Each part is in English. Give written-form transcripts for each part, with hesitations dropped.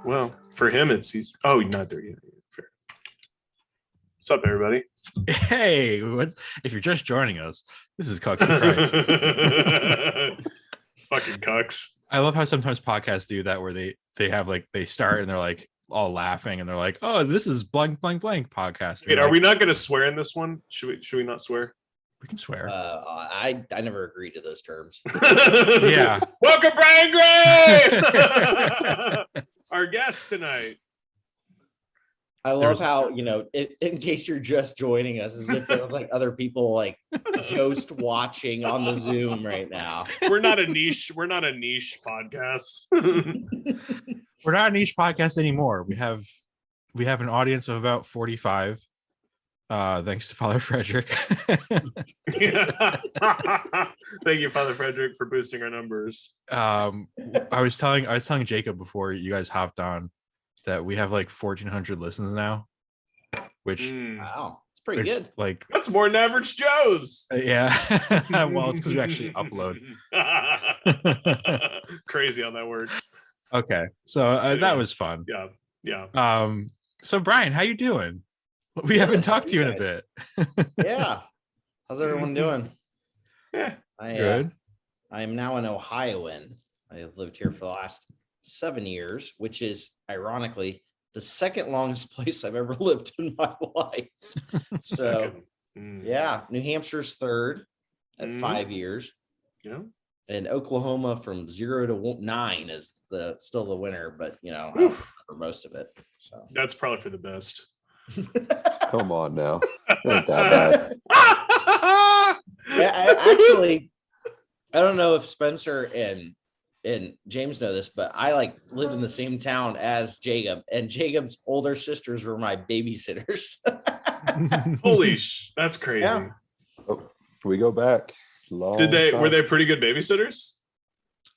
Well, for him, he's not there yet. Fair. What's up, everybody? Hey, if you're just joining us, this is Cucks to Christ. Fucking cucks. I love how sometimes podcasts do that where they have they start and they're like all laughing and they're like, oh, this is blank podcast. Wait, are we not going to swear in this one? Should we not swear? We can swear. I never agreed to those terms. Yeah. Welcome, Bryan Gray, our guest tonight. I love how, in case you're just joining us, as if there was like other people like ghost watching on the Zoom right now. We're not a niche podcast. We're not a niche podcast anymore. We have an audience of about 45. Thanks to Father Frederick. Thank you, Father Frederick, for boosting our numbers. I was telling Jacob before you guys hopped on that we have like 1,400 listens now, which wow, it's pretty good. Like that's more than average Joe's. Yeah. Well, it's because we actually upload. Crazy how that works. Okay, so that was fun. Yeah. So Bryan, how you doing? We haven't talked to you in a bit. Yeah. How's everyone doing? Yeah. Good. I am now an Ohioan. I have lived here for the last 7 years, which is ironically the second longest place I've ever lived in my life. So yeah, New Hampshire's third at 5 years. Yeah. And Oklahoma from 0 to 9 is still the winner, but I don't remember most of it. So that's probably for the best. Come on now. Ain't that bad. Yeah, I don't know if Spencer and James know this, but I lived in the same town as Jacob, and Jacob's older sisters were my babysitters. Holy that's crazy. Yeah. Oh, we go back. Were they pretty good babysitters?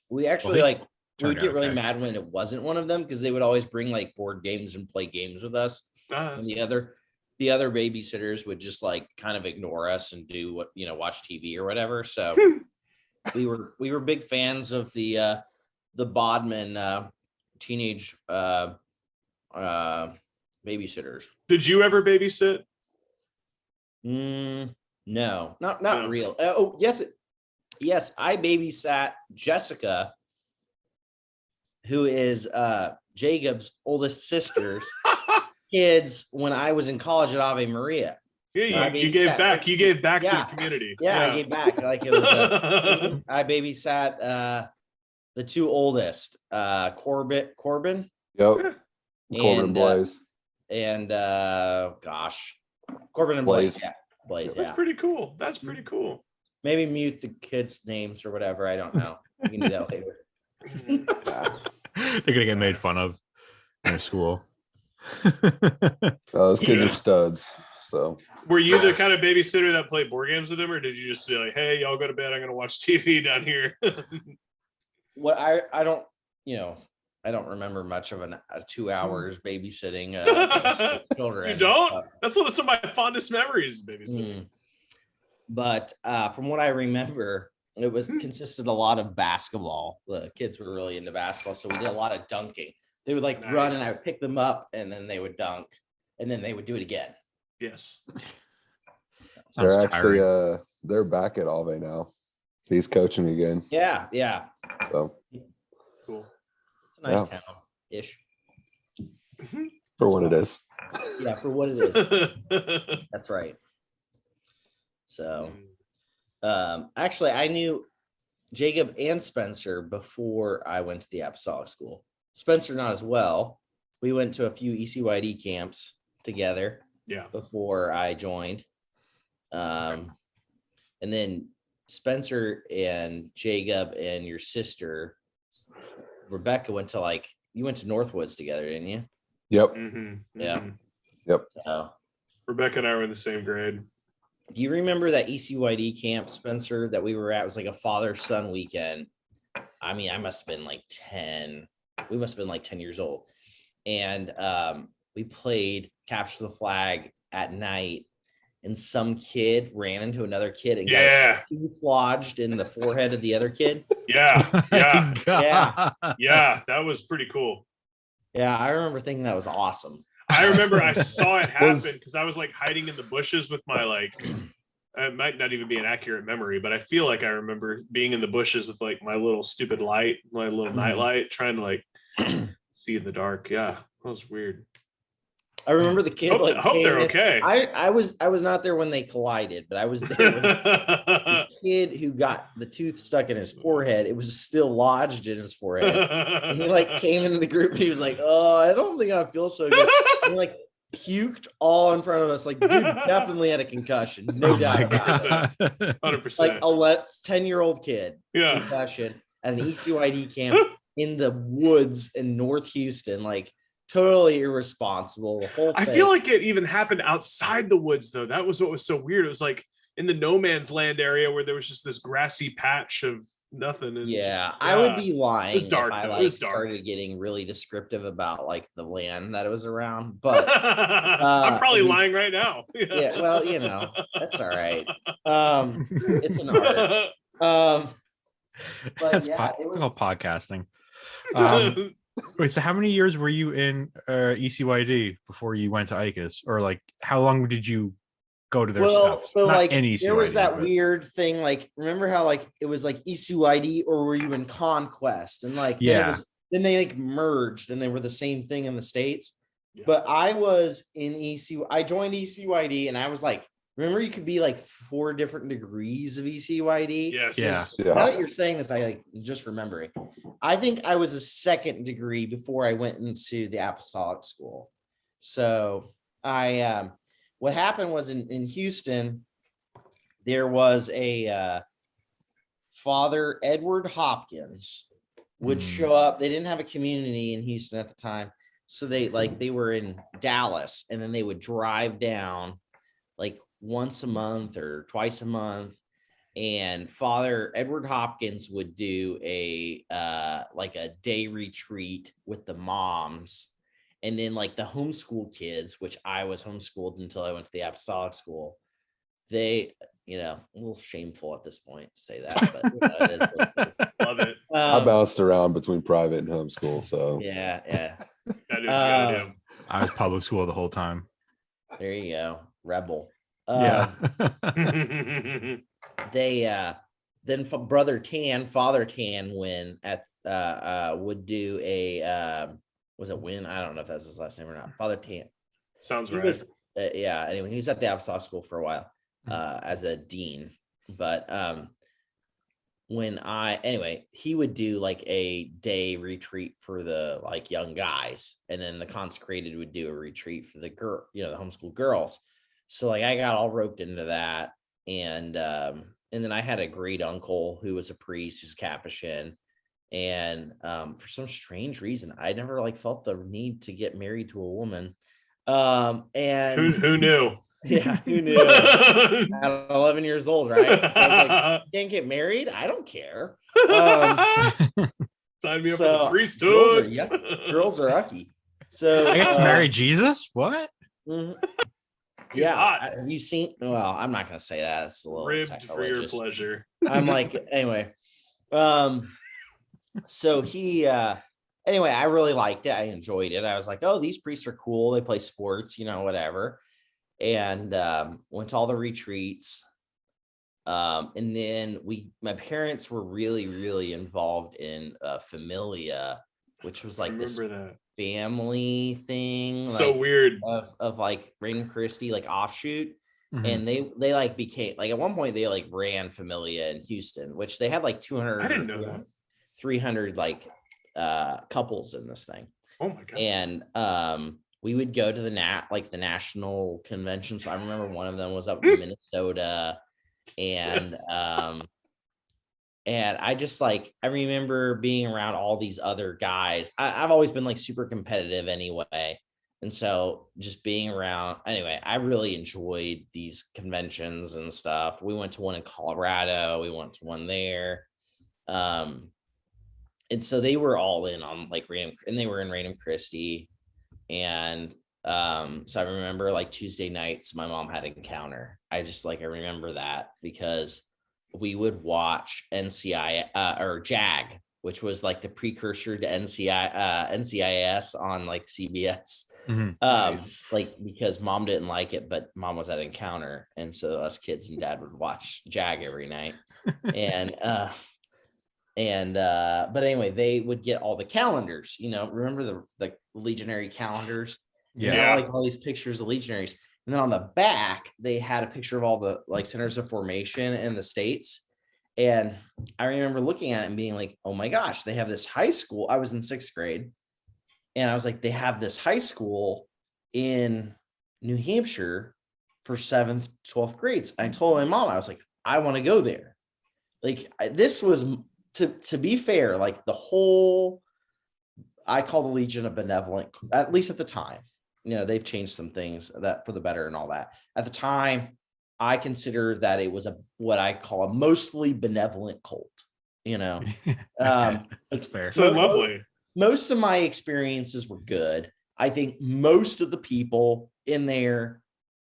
We actually we would get really okay. mad when it wasn't one of them, because they would always bring board games and play games with us. And the other babysitters would just kind of ignore us and do what watch TV or whatever. So we were big fans of the Bodman teenage babysitters. Did you ever babysit? No, not real. Oh yes, I babysat Jessica, who is Jacob's oldest sister's kids when I was in college at Ave Maria. Yeah, you gave back. You gave back to the community. Yeah, I gave back. It was I babysat the two oldest, Corbin. Yep. Corbin Blaze. And Corbin and Blaze. Yeah. Blaze. That's pretty cool. That's pretty cool. Maybe mute the kids' names or whatever. I don't know. You can do that later. They're gonna get made fun of in school. Those kids are studs. So were you the kind of babysitter that played board games with them, or did you just say hey, y'all go to bed, I'm gonna watch TV down here? What I don't I don't remember much of a 2 hours babysitting children. You don't? That's one of some of my fondest memories, babysitting. But from what I remember, it consisted a lot of basketball. The kids were really into basketball, so we did a lot of dunking. They would run, and I would pick them up, and then they would dunk, and then they would do it again. Yes. they're actually they're back at Ave now. He's coaching again. Yeah. So cool. It's a nice town-ish. For what it is. Yeah, for what it is. That's right. So actually I knew Jacob and Spencer before I went to the Apostolic School. Spencer not as well. We went to a few ECYD camps together before I joined. And then Spencer and Jacob and your sister Rebecca went to you went to Northwoods together, didn't you? Yep. Yeah. Yep. So Rebecca and I were in the same grade. do you remember that ECYD camp, Spencer, that we were at? It was like a father-son weekend. I mean, I must have been 10. We must have been 10 years old. And we played Capture the Flag at night, and some kid ran into another kid and got lodged in the forehead of the other kid. Yeah. Yeah. Yeah, that was pretty cool. Yeah, I remember thinking that was awesome. I remember I saw it happen Was- because I was like hiding in the bushes with my like. It might not even be an accurate memory, but I feel like I remember being in the bushes with like my little stupid light, my little night light, trying to like see in the dark. Yeah, that was weird. I remember the kid Hope they're okay. I was not there when they collided, but I was there when the kid who got the tooth stuck in his forehead, it was still lodged in his forehead. And he like came into the group and he was like, "Oh, I don't think I feel so good." And he like puked all in front of us. Like, dude definitely had a concussion, no doubt about it. 100%. Like a 10-year-old kid, Yeah. concussion at an ECYD camp in the woods in North Houston, like totally irresponsible. The whole I thing. feel like it even happened outside the woods, though. That was what was so weird. It was like in the no man's land area where there was just this grassy patch of nothing. And I would be lying. It was dark. If I It like was dark. started getting really descriptive about like the land that it was around, but I'm probably lying right now. yeah, well, you know, that's all right. It's an art. But That's yeah, it's it called was podcasting. Wait, so how many years were you in ECYD before you went to ICAS, or like how long did you go to their stuff? So Not like in there was ECYD, that but- weird thing, like remember how like it was like ECYD or were you in Conquest, and like then they like merged and they were the same thing in the States. Yeah. But I was in I joined ECYD and I was like, remember you could be like 4 different degrees of ECYD. Yes. Yeah. Now that you're saying this, I like just remembering. I think I was a 2nd degree before I went into the apostolic school. So I what happened was in Houston, there was a Father Edward Hopkins would show up. They didn't have a community in Houston at the time. So they were in Dallas, and then they would drive down like once a month or twice a month. And Father Edward Hopkins would do a like a day retreat with the moms. And then like the homeschool kids, which I was homeschooled until I went to the apostolic school, they, you know, a little shameful at this point to say that, but you know, it is what it is. Love it. I bounced around between private and homeschool, so Yeah. Gotta do what you gotta I was public school the whole time. There you go. Rebel. Yeah. do. They then Father Tan Win at would do a was it Win? I don't know if that's his last name or not. Father Tan. Sounds He right. was, yeah. Anyway, he was at the apostolic school for a while as a dean, but he would do like a day retreat for the like young guys, and then the consecrated would do a retreat for the girl, you know, the homeschool girls. So like I got all roped into that, and then I had a great uncle who was a priest, who's Capuchin, and for some strange reason I never like felt the need to get married to a woman. And Who knew? yeah, who knew? At 11 years old, right? So I was like, can't get married? I don't care. Sign me up for So, the priesthood. Girls are yucky. So I get to marry Jesus? What? mhm. He's Yeah. hot. Have you seen? Well, I'm not gonna say that. It's a little Ribbed for your sacrilegious. pleasure. I'm like, anyway. So he anyway, I really liked it. I enjoyed it. I was like, oh, these priests are cool. They play sports, you know, whatever. And went to all the retreats. And then my parents were really, really involved in Familia, which was like this Remember that. family thing. So like, weird. of like Rain Christie, like offshoot. Mhm. And they like became like at one point they like ran Familia in Houston, which they had like 200 I didn't know that. 300 like couples in this thing. Oh my god. And we would go to the national conventions. So I remember one of them was up in Minnesota, and I just like I remember being around all these other guys. I've always been like super competitive anyway. And so just being around, anyway, I really enjoyed these conventions and stuff. We went to one in Colorado. We went to one there. And so they were all in on like Random, and they were in Random Christie. And so I remember like Tuesday nights, my mom had an encounter. I remember that because we would watch NCI or JAG which was like the precursor to NCIS on like CBS. Nice. Like because mom didn't like it, but mom was at Encounter, and so us kids and dad would watch Jag every night. and but anyway, they would get all the calendars, remember the legionary calendars? Yeah. Like all these pictures of legionaries, and then on the back they had a picture of all the like centers of formation in the states. And I remember looking at it and being like, oh my gosh, they have this high school. I was in 6th grade. And I was like, they have this high school in New Hampshire for 7th, 12th grades. I told my mom, I was like, I want to go there. Like this was, to be fair, like the whole, I call the Legion a benevolent, at least at the time. They've changed some things that for the better and all that. At the time, I consider that it was what I call a mostly benevolent cult. That's fair. So lovely. Most of my experiences were good. I think most of the people in there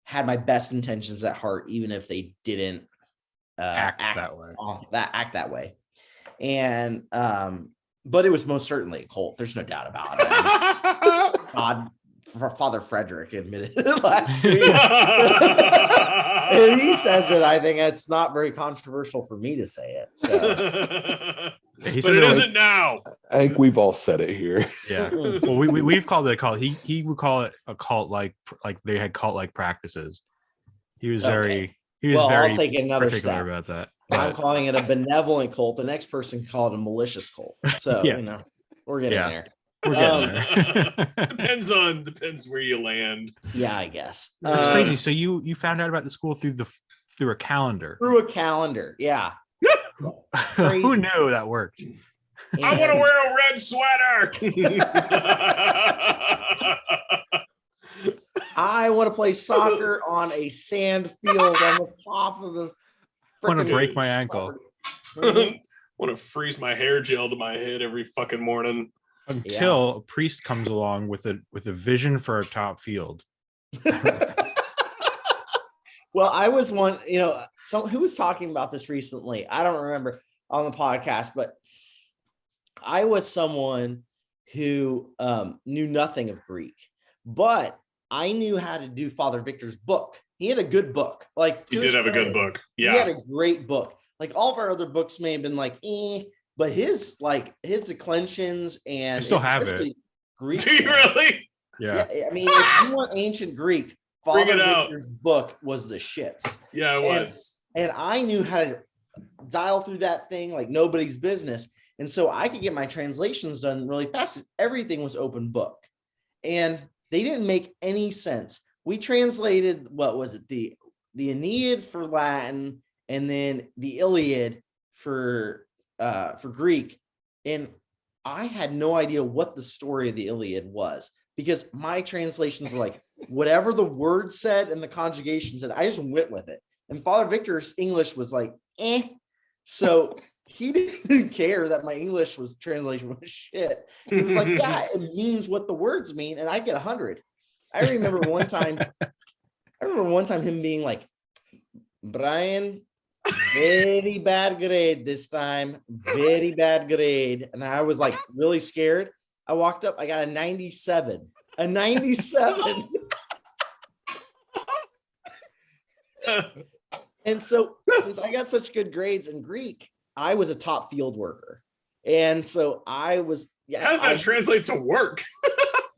had my best intentions at heart, even if they didn't act that way. And but it was most certainly a cult. There's no doubt about it. God, Father Frederick admitted it last week. And he says it. I think it's not very controversial for me to say it. So. But it isn't now. I think we've all said it here. Yeah. Well, we've called it a cult. He would call it a cult, like they had cult like practices. He was very I'll take another particular step about that. I'm calling it a benevolent cult. The next person can call it a malicious cult. So we're getting there. We're getting there. Depends where you land. Yeah, I guess. It's crazy. So you found out about the school through a calendar. Through a calendar, yeah. Who knew that worked? And I want to wear a red sweater. I want to play soccer on a sand field on the top of the. I want to break my ankle. Want to freeze my hair gel to my head every fucking morning. Until a priest comes along with a vision for a top field. Well, I was one, who was talking about this recently? I don't remember on the podcast, but I was someone who knew nothing of Greek, but I knew how to do Father Victor's book. He had a good book. Like he did have a good book. Yeah, he had a great book. Like all of our other books may have been like, but his declensions and I still have it. Greek. Do you really? Yeah. I mean, if you want ancient Greek, Father Victor's book was the shits. Yeah, it was. And I knew how to dial through that thing like nobody's business. And so I could get my translations done really fast. Everything was open book. And they didn't make any sense. We translated, what was it? The Aeneid for Latin and then the Iliad for Greek. And I had no idea what the story of the Iliad was because my translations were like, whatever the word said and the conjugation said, I just went with it. And Father Victor's English was like, So he didn't care that my English translation was shit. He was like, yeah, it means what the words mean. And I get 100. I remember one time him being like, Bryan, very bad grade this time. Very bad grade. And I was like really scared. I walked up, I got a 97. A 97. And so since I got such good grades in Greek, I was a top field worker. And so I was. How does that translate to work?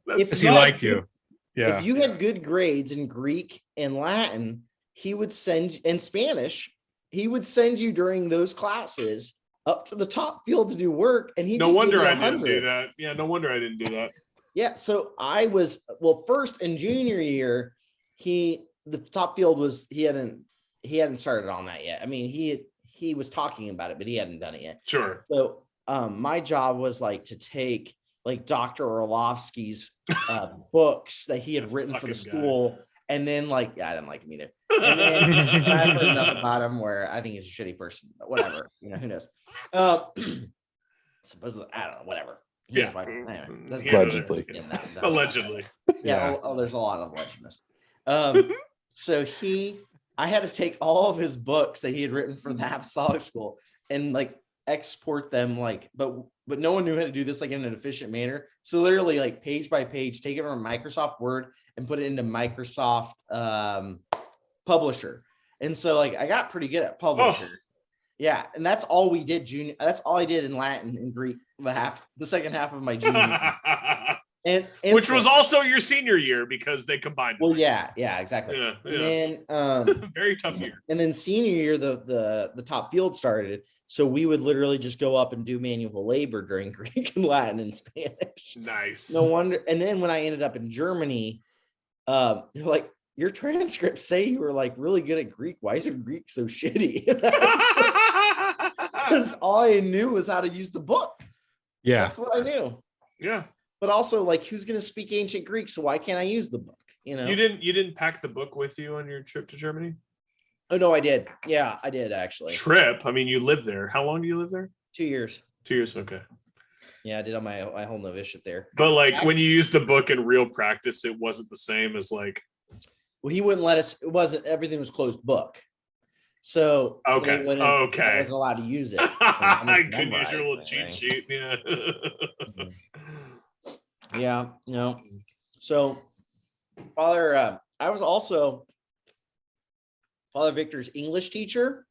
If he liked you. Yeah. If you had good grades in Greek and Latin, he would send, in Spanish, he would send you during those classes up to the top field to do work. And he no wonder I didn't do that. Yeah, no wonder I didn't do that. Yeah. So I was, first in junior year, the top field was, he hadn't started on that yet. I mean, he was talking about it, but he hadn't done it yet. Sure. So my job was like to take like Dr. Orlovsky's books that he had written for the school. And then I didn't like him either. And then I heard enough about him where I think he's a shitty person, but whatever, who knows? Supposedly, I don't know, whatever. Anyway, allegedly. Allegedly. Yeah. There's a lot of allegedness. So I had to take all of his books that he had written for the Apostolic School and export them but no one knew how to do this like in an efficient manner. So literally like page by page, take it from Microsoft Word and put it into Microsoft Publisher. And so like I got pretty good at Publisher. Oh. Yeah, and that's all we did junior. That's all I did in Latin and Greek the second half of my junior year. And which was also your senior year because they combined. Well, yeah, exactly. Yeah. And then very tough year. And then senior year, the top field started. So we would literally just go up and do manual labor during Greek and Latin and Spanish. Nice. No wonder. And then when I ended up in Germany, they're like, your transcripts say you were like really good at Greek. Why is your Greek so shitty? Because all I knew was how to use the book. Yeah. That's what I knew. Yeah. But also like, who's going to speak ancient Greek? So why can't I use the book? You know, you didn't pack the book with you on your trip to Germany? Oh, no, I did. Yeah, I did actually. Trip. I mean, you lived there. How long do you live there? 2 years. 2 years. Okay. Yeah, I did on my whole novitiate there. But like when you used the book in real practice, it wasn't the same as like. Well, he wouldn't let us. It wasn't. Everything was closed book. So okay. I wasn't allowed to use it. I couldn't use your little cheat sheet. Yeah. Yeah. No. So, Father, I was also Father Victor's English teacher.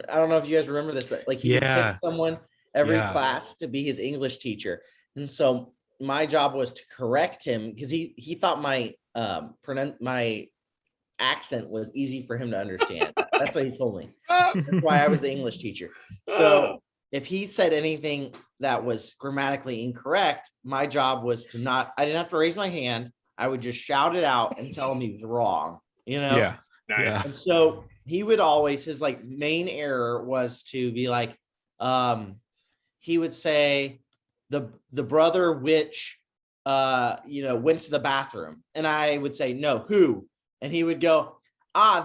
I don't know if you guys remember this, but like he would pick someone every class to be his English teacher. And so my job was to correct him because he thought my accent was easy for him to understand. That's what he told me. That's why I was the English teacher. So if he said anything that was grammatically incorrect, my job was I didn't have to raise my hand. I would just shout it out and tell him he was wrong, you know? Yeah. Nice. And so he would always, his like main error was to be like, he would say the brother which, went to the bathroom. And I would say, no, who? And he would go,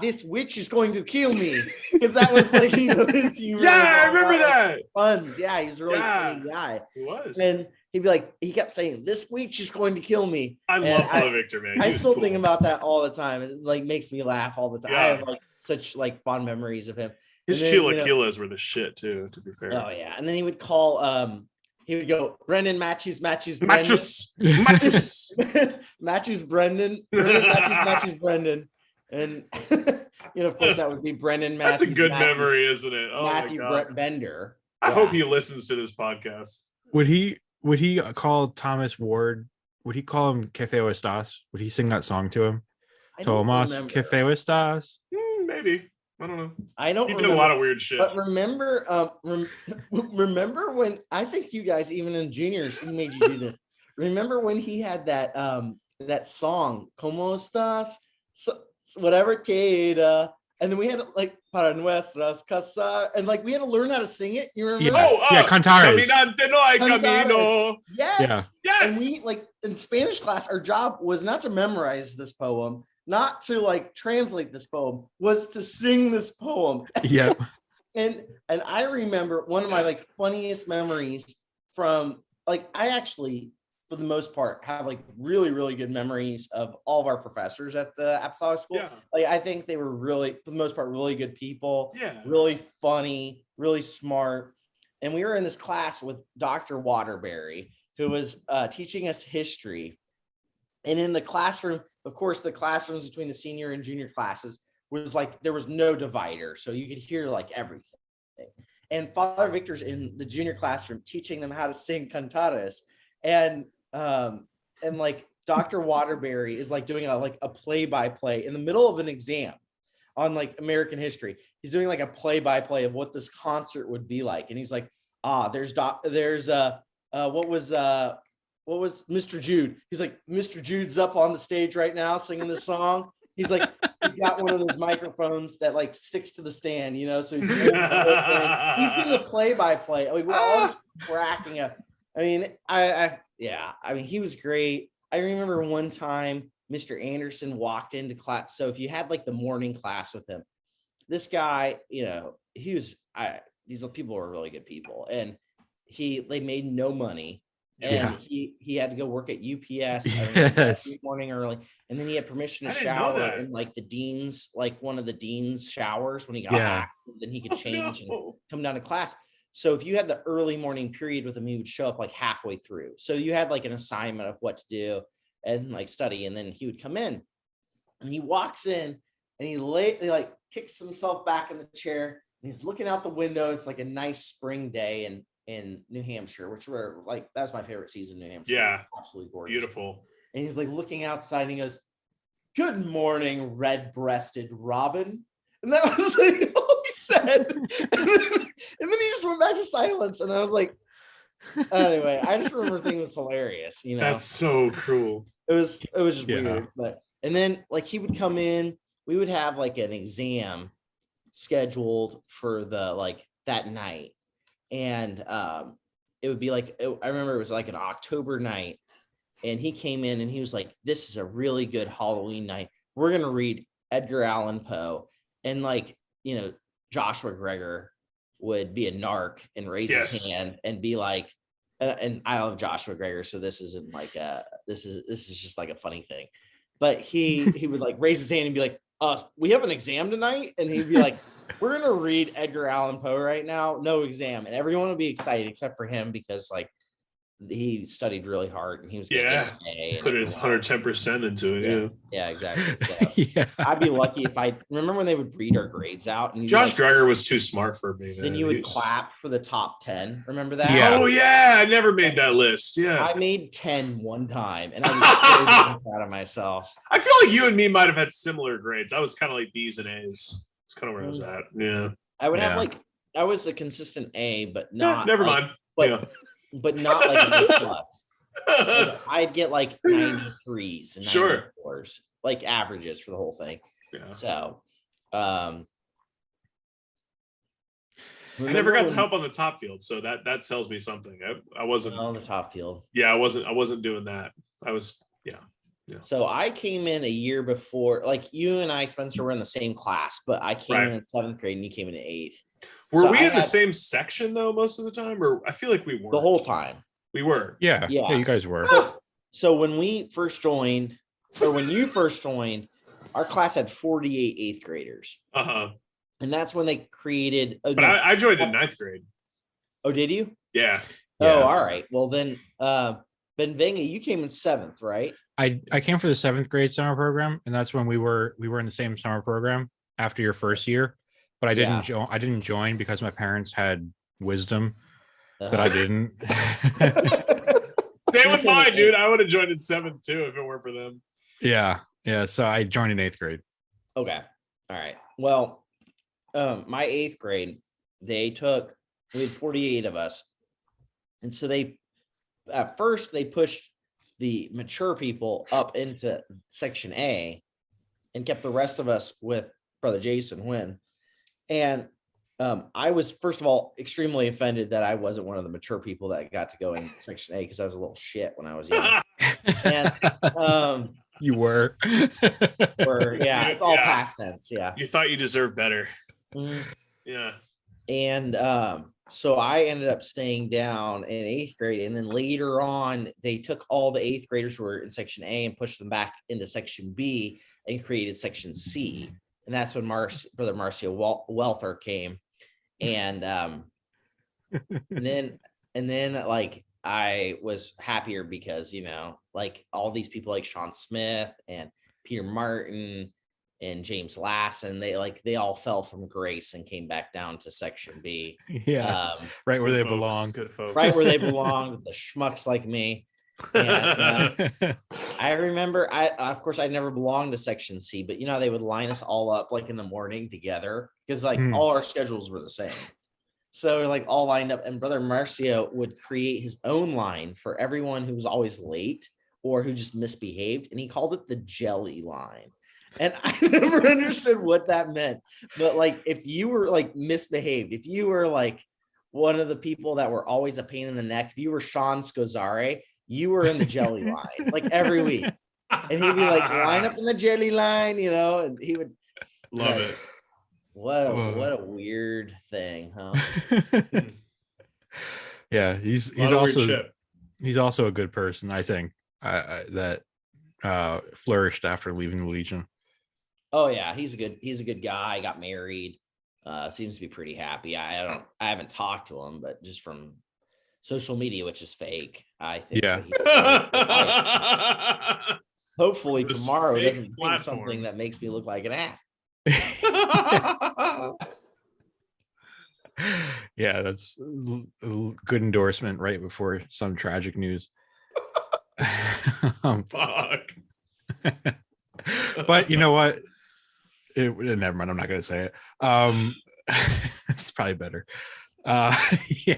this witch is going to kill me. Because that was like, his humor. Yeah, I remember that. Puns. Yeah, he's a really funny guy. He was. And he'd be like, he kept saying, this witch is going to kill me. I love Father Victor, man. I still think about that all the time. It like makes me laugh all the time. I have like such like fond memories of him. His chilaquiles were the shit too, to be fair. Oh yeah. And then he would call he would go, Brendan Matthews, Matthews, Brendan, Brendan. And of course that would be Brendan Matthews. That's a good memory, isn't it? Oh Matthew my God. Brett Bender. I hope he listens to this podcast. Would he call Thomas Ward? Would he call him Que feo estás? Would he sing that song to him? Tomas, que feo estás? Maybe. I don't know. I don't. He did a lot of weird shit. But remember, remember when I think you guys, even in juniors, he made you do this. Remember when he had that that song, "Como estás?" So, whatever queda, and then we had like para nuestras casa, and like we had to learn how to sing it. You remember? Yeah, cantares. Caminante no hay camino. Yes. Yes. And we like in Spanish class, our job was not to memorize this poem, not to like translate this poem, was to sing this poem. Yeah. And I remember one of my like funniest memories from like I actually, for the most part, have like really, really good memories of all of our professors at the Apostolic School. Yeah. Like I think they were really, for the most part, really good people. Yeah. Really funny, really smart. And we were in this class with Dr. Waterbury, who was teaching us history. And in the classroom, of course, the classrooms between the senior and junior classes was like, there was no divider. So you could hear like everything. And Father Victor's in the junior classroom teaching them how to sing cantares. And like Dr. Waterbury is like doing a play-by-play in the middle of an exam on like American history. He's doing like a play-by-play of what this concert would be like. And he's like, what was Mr. Jude? He's like, Mr. Jude's up on the stage right now singing this song. He's like, he's got one of those microphones that like sticks to the stand, so he's doing the play-by-play. Like, we're all just cracking up. I mean, I mean, he was great. I remember one time Mr. Anderson walked into class. So if you had like the morning class with him, this guy, these people were really good people, and they made no money. And he had to go work at UPS every morning early. And then he had permission to shower in like the dean's, like one of the dean's showers when he got back. Then he could change and come down to class. So if you had the early morning period with him, he would show up like halfway through. So you had like an assignment of what to do and like study, and then he would come in and he walks in and he like kicks himself back in the chair and he's looking out the window. It's like a nice spring day in New Hampshire, which were like, that's my favorite season in New Hampshire. Yeah. Absolutely gorgeous. Beautiful. And he's like looking outside and he goes, "Good morning, red-breasted robin." And that was like all he said. And then he just went back to silence. And I was like, anyway, I just remember thinking it was hilarious. You know, That's so cruel. it was just weird. But and then like he would come in, we would have like an exam scheduled for the like that night. And it would be like, I remember it was like an October night. And he came in and he was like, "This is a really good Halloween night. We're going to read Edgar Allan Poe." And like, you know, Joshua Gregor would be a narc and raise his hand and be like, and I love Joshua Gregor. So this isn't like this is just like a funny thing. But he would like raise his hand and be like, "We have an exam tonight." And he'd be like, "We're going to read Edgar Allan Poe right now. No exam." And everyone would be excited except for him because like, he studied really hard and he was put his 110% into it. Yeah, exactly. So I'd be lucky if I remember when they would read our grades out and Josh Gregor was too smart for me. Then you would clap for the top 10. Remember that? Yeah. Oh yeah, I never made that list. Yeah, I made 10 one time and I was so proud of myself. I feel like you and me might have had similar grades. I was kind of like B's and A's. It's kind of where I was at. Yeah, I would have like, I was a consistent A, but not never mind. But not like an A plus. Like I'd get like 93s and 94s, like averages for the whole thing. Yeah. So, I never got to help on the top field, so that tells me something. I wasn't on the top field. Yeah, I wasn't doing that. I was yeah. So I came in a year before, like you and I, Spencer, were in the same class, but I came in 7th grade and you came in 8th. Were we in the same section though most of the time, or I feel like we weren't the whole time? We were. Yeah, you guys were. So when we first joined, or when you first joined, our class had 48 8th graders. And that's when they created. But I joined in 9th grade. Oh, did you? Yeah. Oh, all right. Well then, Ben Venga, you came in 7th, right? I came for the 7th grade summer program, and that's when we were in the same summer program after your first year. But I didn't join because my parents had wisdom that I didn't. Same with mine, dude. I would have joined in 7th too if it weren't for them. Yeah. So I joined in 8th grade. Okay. All right. Well, my 8th grade, we had 48 of us, and so at first they pushed the mature people up into section A, and kept the rest of us with Brother Jason Wynn. And I was, first of all, extremely offended that I wasn't one of the mature people that got to go in section A because I was a little shit when I was young. And you were. It's all past tense. Yeah. You thought you deserved better. Mm-hmm. Yeah. And so I ended up staying down in 8th grade. And then later on, they took all the 8th graders who were in section A and pushed them back into section B and created section C. And that's when Brother Marcio Welther came. And then like I was happier because, you know, like all these people like Sean Smith and Peter Martin and James Lassen, they all fell from grace and came back down to section B. Yeah. Right where they belong. Good folks. Right where they belong, with the schmucks like me. And I remember, of course I never belonged to section C, but you know, they would line us all up like in the morning together because like all our schedules were the same. So like all lined up, and Brother Marcio would create his own line for everyone who was always late or who just misbehaved, and he called it the jelly line. And I never understood what that meant. But like if you were like misbehaved, if you were like one of the people that were always a pain in the neck, if you were Sean Scozzare, you were in the jelly line like every week. And he'd be like, line up in the jelly line, you know, and he would love it. What a weird thing, huh? Yeah, he's also a good person, I think. That flourished after leaving the Legion. Oh yeah, he's a good guy. Got married. Seems to be pretty happy. I haven't talked to him, but just from social media, which is fake, I think. Yeah. Hopefully This tomorrow fake doesn't bring platform. something that makes me look like an ass. Yeah, that's a good endorsement right before some tragic news. Fuck. But you know what? Never mind. I'm not gonna say it. It's probably better. Yeah.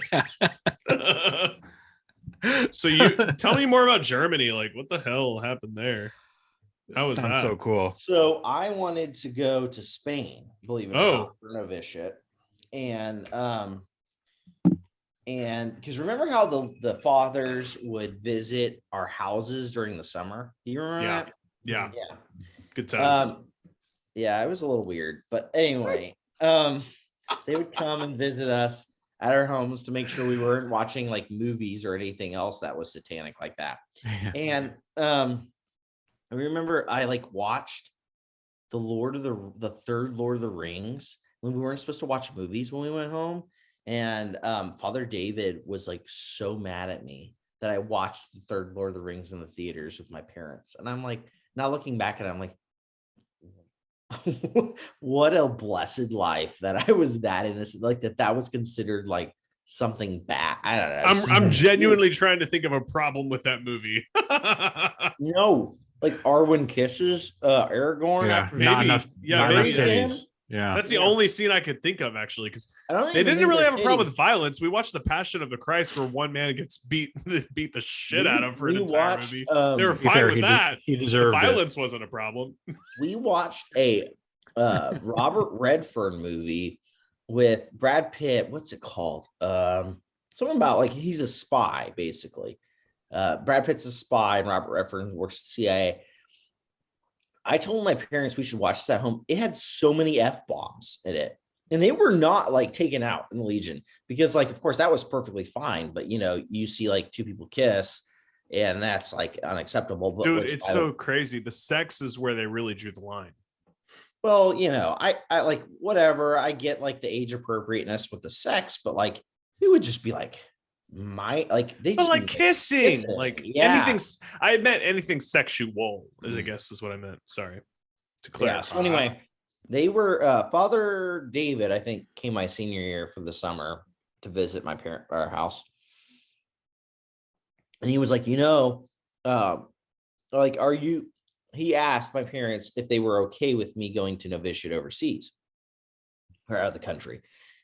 So you tell me more about Germany. Like, what the hell happened there? How was Sounds that? so cool. So I wanted to go to Spain, believe it or not, for novitiate. And because remember how the fathers would visit our houses during the summer? Do you remember that? Yeah. Yeah. Good times. Yeah, it was a little weird. But anyway, they would come and visit us at our homes to make sure we weren't watching like movies or anything else that was satanic like that. Yeah. And I remember I like watched the third Lord of the Rings when we weren't supposed to watch movies when we went home. And Father David was like so mad at me that I watched the third Lord of the Rings in the theaters with my parents. And I'm like, now looking back at it, I'm like, what a blessed life that I was that innocent, like that was considered like something bad. I don't know. I'm genuinely trying to think of a problem with that movie. No, like Arwen kisses Aragorn. Yeah, After maybe, not enough. yeah, not maybe enough that's- titties. Yeah, That's the only scene I could think of, actually, because I don't they even didn't think really they're have a problem titties. with violence. We watched The Passion of the Christ, where one man gets beat the shit out of for an We entire watched, movie. um, They were To be fine fair, with that. he The deserved it. violence wasn't a problem. We watched a Robert Redford movie with Brad Pitt. What's it called? Something about like he's a spy, basically. Brad Pitt's a spy and Robert Redford works at the CIA. I told my parents we should watch this at home. It had so many F-bombs in it. And they were not like taken out in the Legion because, like, of course, that was perfectly fine. But you know, you see like two people kiss, and that's like unacceptable. But Dude, it's so crazy. The sex is where they really drew the line. well, you know, I like whatever. I get like the age appropriateness with the sex, but like it would just be like they But just like be, kissing, kissing. like Yeah. anything. I meant anything sexual, I guess is what I meant. Sorry to clarify. Yeah. So anyway, they were Father David, I think, came my senior year for the summer to visit our house. And he was like, you know, like, he asked my parents if they were okay with me going to novitiate overseas or out of the country.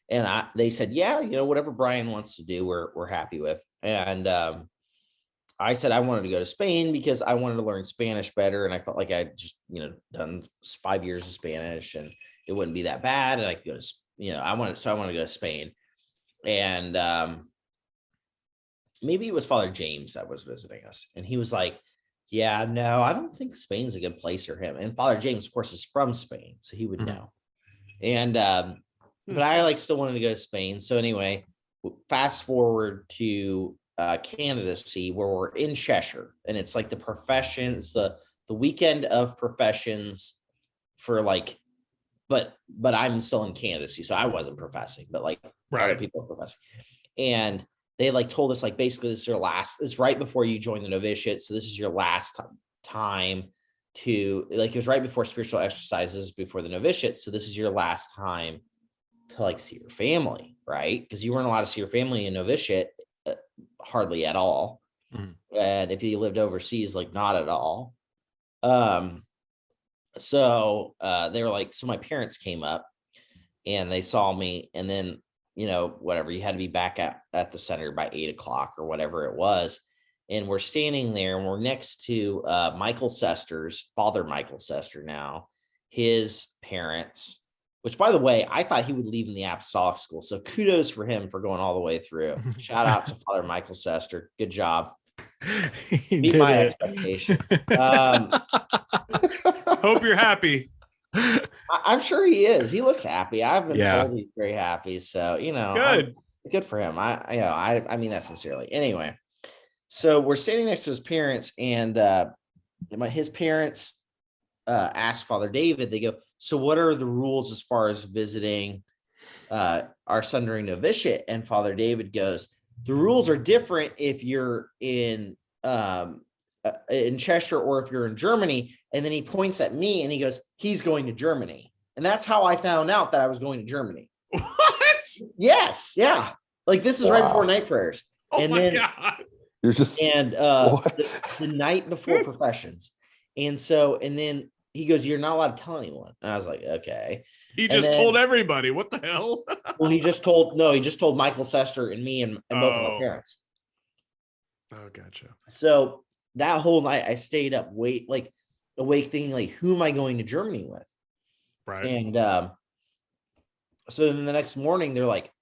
And they said, yeah, you know, whatever Bryan wants to do, we're happy with. And I said I wanted to go to Spain because I wanted to learn Spanish better. And I felt like I'd just, you know, done 5 years of Spanish and it wouldn't be that bad. And I could go to, you know, I wanted to go to Spain. And maybe it was Father James that was visiting us. And he was like, yeah, no, I don't think Spain's a good place for him. And Father James, of course, is from Spain, so he would know. And but I like still wanted to go to Spain. So anyway, fast forward to candidacy where we're in Cheshire, and it's like the professions, the weekend of professions for like, but I'm still in candidacy, so I wasn't professing, but like other people are professing. And they like told us like basically this is your last, it's right before you join the novitiate, so this is your last time to, like, it was right before spiritual exercises before the novitiate, so this is your last time to like see your family, right? Because you weren't allowed to see your family in novitiate hardly at all. And if you lived overseas, like not at all. So they were like, so my parents came up and they saw me, and then, you know, whatever, you had to be back at the center by 8 o'clock or whatever it was. And we're standing there and we're next to Michael Sester's, Father Michael Sester now, his parents, which, by the way, I thought he would leave in the apostolic school. So kudos for him for going all the way through. Shout out to Father Michael Sester. Good job. Meet my expectations. Hope you're happy. I'm sure he is. He looked happy. I've been told he's very happy. So, you know, good for him. I mean that sincerely. Anyway, so we're standing next to his parents, and his parents asked Father David, they go, so what are the rules as far as visiting our son during novitiate, and Father David goes, the rules are different if you're in Cheshire or if you're in Germany. And then he points at me and he goes, he's going to Germany. And that's how I found out that I was going to Germany. What? Yes. Yeah. Like this is right before night prayers. Oh and my then, God. You're just the night before professions. And then he goes, you're not allowed to tell anyone. And I was like, okay. He just told everybody. What the hell? Well, he just told Michael Sester and me and both of my parents. Oh, gotcha. So that whole night I stayed up awake thinking like, who am I going to Germany with? Right. And so then the next morning they're like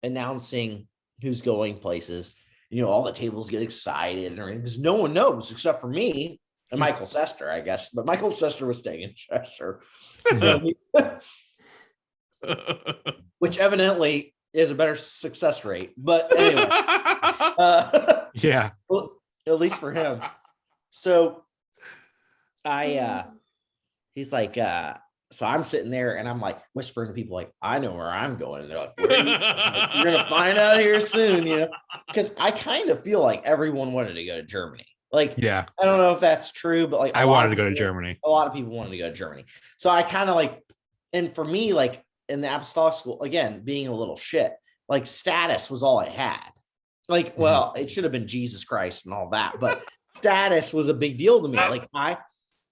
announcing who's going places. You know, all the tables get excited and everything because no one knows except for me and Michael Sester, I guess. But Michael Sester was staying in Cheshire. So which evidently is a better success rate. But anyway. Yeah. Well, at least for him. So he's like, so I'm sitting there and I'm like whispering to people like, I know where I'm going. And they're like, where are you? Like, you're going to find out here soon, you know? Because I kind of feel like everyone wanted to go to Germany. Like, yeah, I don't know if that's true, but like I wanted to go to Germany. A lot of people wanted to go to Germany. So I kind of like, and for me, like in the apostolic school, again, being a little shit, like status was all I had. Like, well, it should have been Jesus Christ and all that, but status was a big deal to me. Like I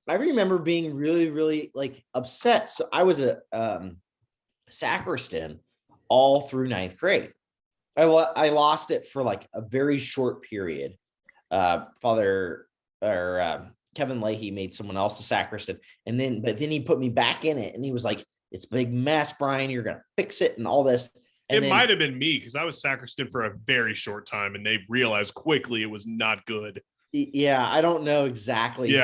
remember being really, really like upset. So I was a sacristan all through ninth grade. I lost it for like a very short period. Kevin Leahy made someone else a sacristan, but then he put me back in it, and he was like, "It's a big mess, Brian. You're gonna fix it," and all this. And it might have been me because I was sacristan for a very short time, and they realized quickly it was not good. Yeah, I don't know exactly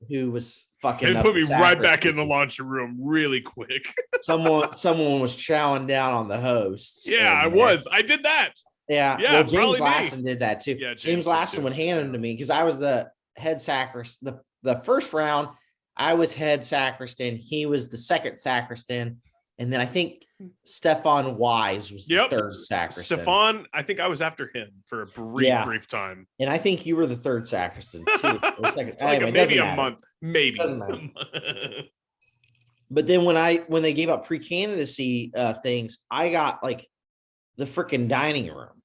who was fucking. They put me right back in the laundry room really quick. Someone was chowing down on the hosts. Yeah, I was. I did that. Yeah. Well, James Lasson did that too. Yeah, James Lasson would hand them to me because I was the head sacristan. The first round, I was head sacristan. He was the second sacristan. And then I think Stefan Wise was the third sacristan. Stefan, I think I was after him for a brief time. And I think you were the third sacristan too. Anyway, maybe a month. Maybe. But then when they gave up pre-candidacy things, I got like the freaking dining room.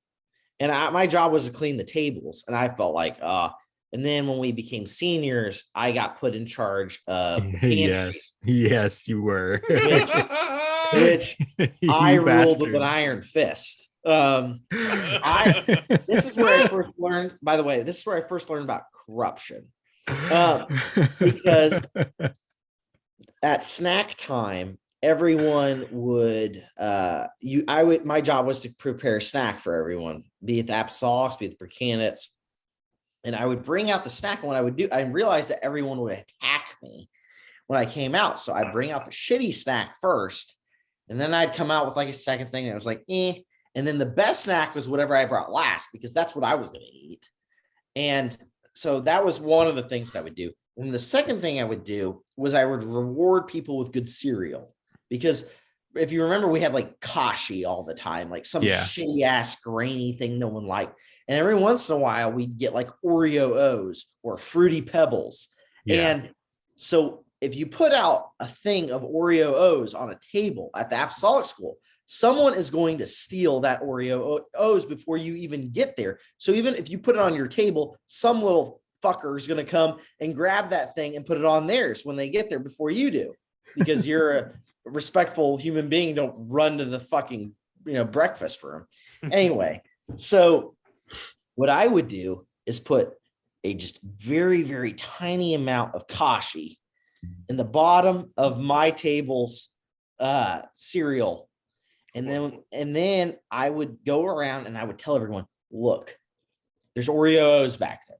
And my job was to clean the tables. And I felt like, and then when we became seniors, I got put in charge of the pantry. Yes, you were. Which I ruled with an iron fist. This is where I first learned, by the way, this is where I first learned about corruption. Because at snack time, everyone would my job was to prepare a snack for everyone, be it the apostolics, be it the pre-candidates. And I would bring out the snack, and what I would do, I realized that everyone would attack me when I came out. So I'd bring out the shitty snack first, and then I'd come out with like a second thing, and it was like, And then the best snack was whatever I brought last, because that's what I was going to eat. And so that was one of the things that I would do. And the second thing I would do was I would reward people with good cereal, because if you remember, we had like kashi all the time, like some shitty ass grainy thing no one liked. And every once in a while, we'd get like Oreo O's or Fruity Pebbles. Yeah. And so if you put out a thing of Oreo O's on a table at the apostolic school, someone is going to steal that Oreo O's before you even get there. So even if you put it on your table, some little fucker is going to come and grab that thing and put it on theirs when they get there before you do, because you're a respectful human being. Don't run to the fucking, breakfast room. Anyway, so what I would do is put a just very, very tiny amount of kashi in the bottom of my table's cereal. And then I would go around and I would tell everyone, look, there's Oreos back there.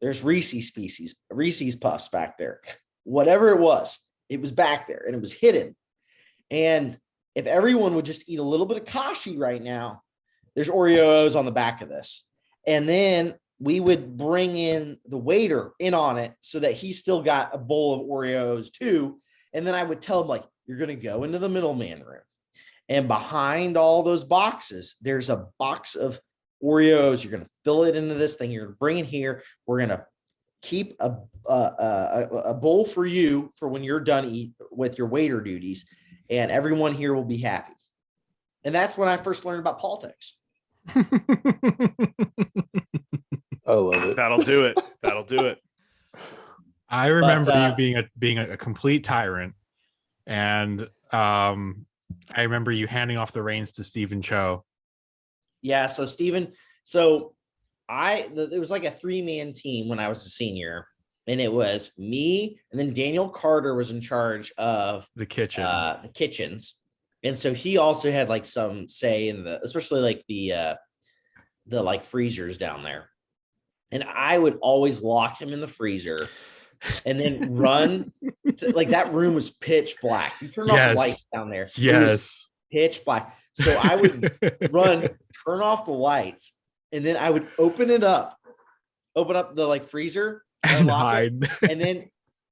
There's Reese's Puffs back there. Whatever it was back there, and it was hidden. And if everyone would just eat a little bit of kashi right now, there's Oreos on the back of this. And then we would bring in the waiter in on it so that he still got a bowl of Oreos too. And then I would tell him, like, you're going to go into the middleman room And behind all those boxes, there's a box of Oreos. You're going to fill it into this thing. You're going to bring it here. We're going to keep a bowl for you for when you're done with your waiter duties, and everyone here will be happy. And that's when I first learned about politics. I love it. That'll do it. That'll do it. I remember you being a complete tyrant, and I remember you handing off the reins to Stephen Cho. Yeah, so Stephen, it was like a 3-man team when I was a senior, and it was me, and then Daniel Carter was in charge of the kitchens, and so he also had like some say in especially like the like freezers down there, and I would always lock him in the freezer, and then run to, like, that room was pitch black. You turn off the lights down there, yes, pitch black. So I would turn off the lights, and then I would open up the like freezer and hide. And then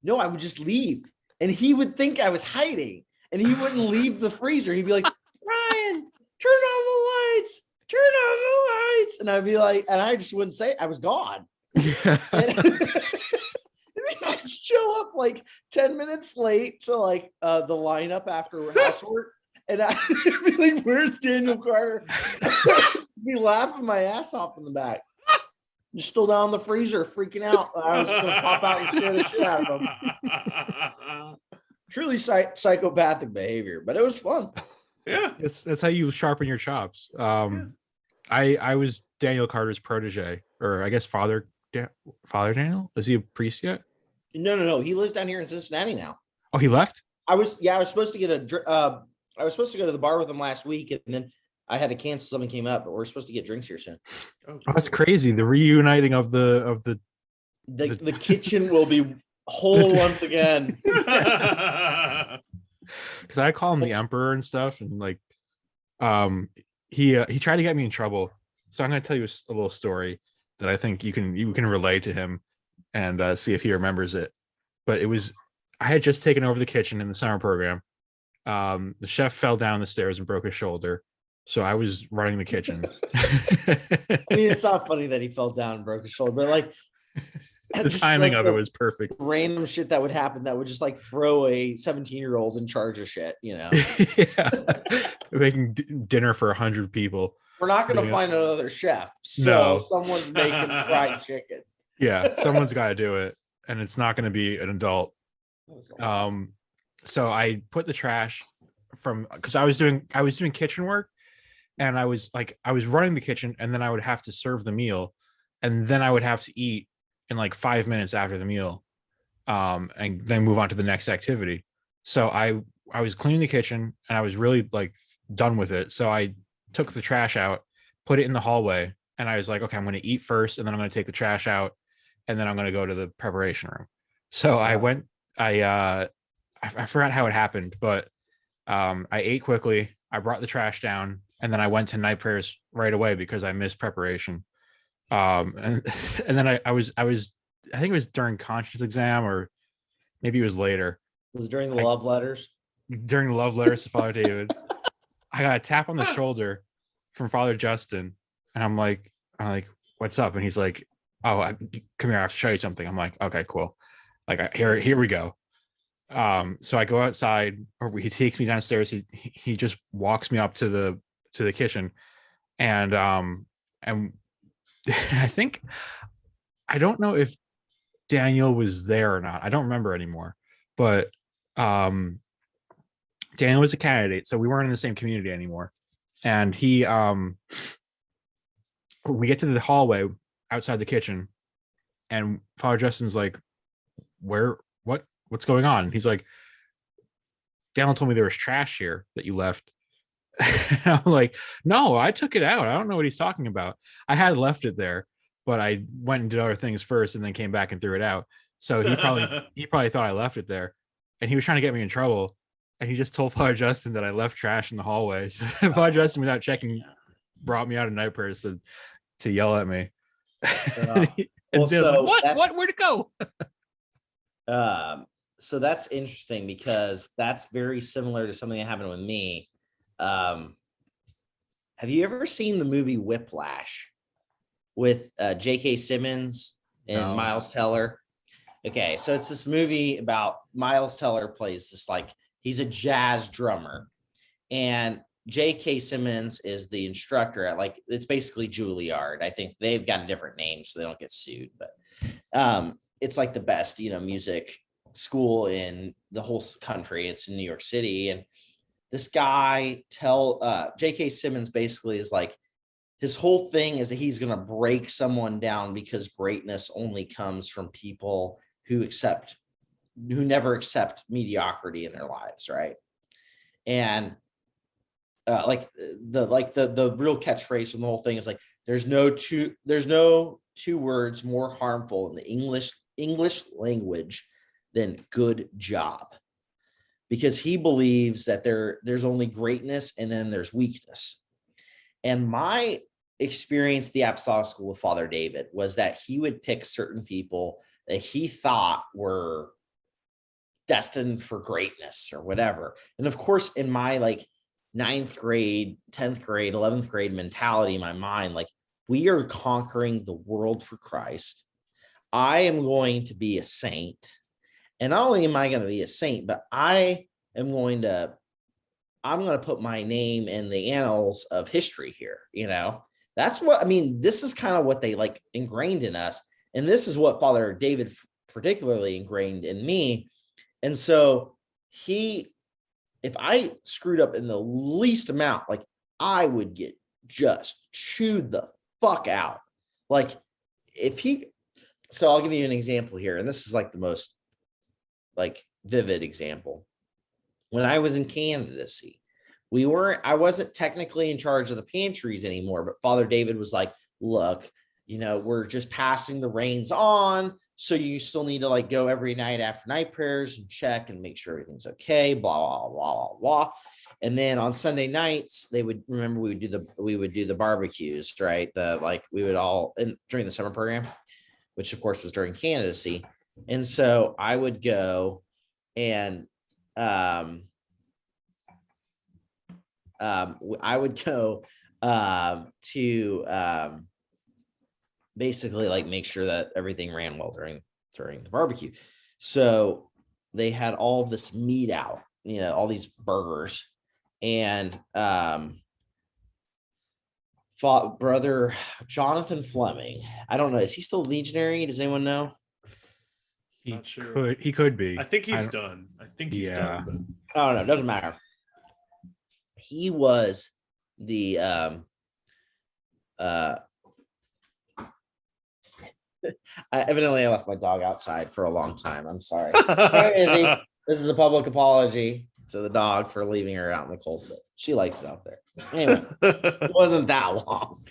I would just leave, and he would think I was hiding, and he wouldn't leave the freezer. He'd be like, Bryan, turn on the lights, and I'd be like, and I just wouldn't say it. I was gone. And I'd show up like 10 minutes late to like the lineup after housework. And I'd be like, where's Daniel Carter? Be laughing my ass off in the back. You're still down in the freezer, freaking out. I was going to pop out and scare the shit out of him. Truly psychopathic behavior, but it was fun. Yeah. That's how you sharpen your chops. I was Daniel Carter's protege, or I guess Father Daniel. Is he a priest yet? No. He lives down here in Cincinnati now. Oh, he left? I was supposed to get I was supposed to go to the bar with him last week, and then I had to cancel. Something came up, but we're supposed to get drinks here soon. Oh, that's crazy. The reuniting of the kitchen will be whole once again. Because I call him the Emperor and stuff, and like, he tried to get me in trouble. So I'm going to tell you a little story that I think you can relay to him and see if he remembers it. But I had just taken over the kitchen in the summer program. The chef fell down the stairs and broke his shoulder, so I was running the kitchen. I mean, it's not funny that he fell down and broke his shoulder, but like the timing of it was perfect. Random shit that would happen that would just like throw a 17-year-old in charge of shit, Yeah, making dinner for 100 people. We're not going to find another chef, so someone's making fried chicken. Yeah, someone's got to do it, and it's not going to be an adult. So I put the trash because I was doing kitchen work, and I was running the kitchen, and then I would have to serve the meal, and then I would have to eat in like 5 minutes after the meal, and then move on to the next activity. So I was cleaning the kitchen, and I was really like done with it. So I took the trash out, put it in the hallway, and I was like, okay, I'm going to eat first, and then I'm going to take the trash out, and then I'm going to go to the preparation room. So I went. I forgot how it happened, but I ate quickly. I brought the trash down, and then I went to night prayers right away because I missed preparation. And then I think it was during conscience exam, or maybe it was later. It was during the love letters. During the love letters to Father David, I got a tap on the shoulder from Father Justin, and I'm like, what's up? And he's like, oh, come here, I have to show you something. I'm like, okay, cool. Like, here we go. So I go outside, or he takes me downstairs. He just walks me up to the kitchen, and I don't know if Daniel was there or not. I don't remember anymore, but Daniel was a candidate, so we weren't in the same community anymore. And we get to the hallway outside the kitchen, and Father Justin's like, what's going on? And he's like, Daniel told me there was trash here that you left. I'm like, no, I took it out. I don't know what he's talking about. I had left it there, but I went and did other things first and then came back and threw it out. So he probably thought I left it there, and he was trying to get me in trouble. And he just told Father Justin that I left trash in the hallway. So Father Justin, without checking, brought me out of night prayers to yell at me. Where'd it go? So that's interesting, because that's very similar to something that happened with me. have you ever seen the movie Whiplash with J.K. Simmons and Miles Teller? Okay, so it's this movie about Miles Teller plays this, like, he's a jazz drummer, and J.K. Simmons is the instructor at, like, it's basically Juilliard. I think they've got a different name so they don't get sued, but it's like the best, music school in the whole country. It's in New York City, and this guy J.K. Simmons basically is like, his whole thing is that he's going to break someone down because greatness only comes from people who never accept mediocrity in their lives, right? And the real catchphrase from the whole thing is like, there's no two words more harmful in the English language than good job, because he believes that there's only greatness and then there's weakness. And my experience at the Apostolic School with Father David was that he would pick certain people that he thought were destined for greatness or whatever. And of course, in my like 9th grade, 10th grade, 11th grade mentality in my mind, like, we are conquering the world for Christ. I am going to be a saint. And not only am I going to be a saint, but I'm going to put my name in the annals of history here. That's what, I mean, this is kind of what they like ingrained in us. And this is what Father David particularly ingrained in me. And so if I screwed up in the least amount, like, I would get just chewed the fuck out. Like, so I'll give you an example here. And this is like the most like vivid example. When I was in candidacy, I wasn't technically in charge of the pantries anymore, but Father David was like, look, we're just passing the reins on. So you still need to like go every night after night prayers and check and make sure everything's okay, blah, blah, blah, blah, blah. And then on Sunday nights, we would do the barbecues, right? We would all during the summer program, which of course was during candidacy. And so I would go and I would go to basically like make sure that everything ran well during the barbecue. So they had all of this meat out, all these burgers, and Brother Jonathan Fleming, I don't know, is he still legionary? Does anyone know? He could be. I think he's done. Done. But... I don't know. It doesn't matter. He was the I left my dog outside for a long time. I'm sorry. This is a public apology to the dog for leaving her out in the cold, but she likes it out there. Anyway, it wasn't that long.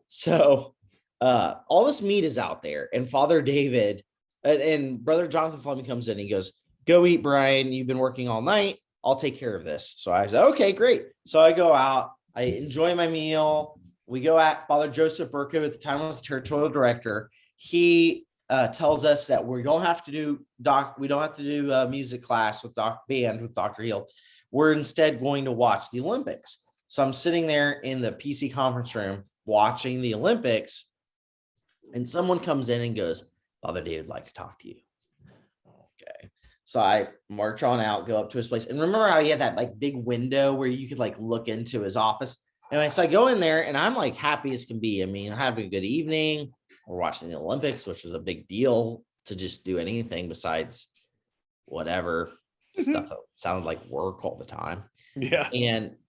So all this meat is out there, and Father David and Brother Jonathan Fleming comes in and he goes, go eat, Brian. You've been working all night. I'll take care of this. So I said, okay, great. So I go out, I enjoy my meal. We go at Father Joseph Burko, at the time was the territorial director. He tells us that we don't have to do music class with Dr. Hield. We're instead going to watch the Olympics. So I'm sitting there in the PC conference room watching the Olympics, and someone comes in and goes, Father David would like to talk to you. Okay. So I march on out, go up to his place. And remember how he had that like big window where you could like look into his office? Anyway, so I go in there and I'm like happy as can be. I mean, I'm having a good evening. We're watching the Olympics, which was a big deal to just do anything besides whatever stuff that sounded like work all the time. Yeah.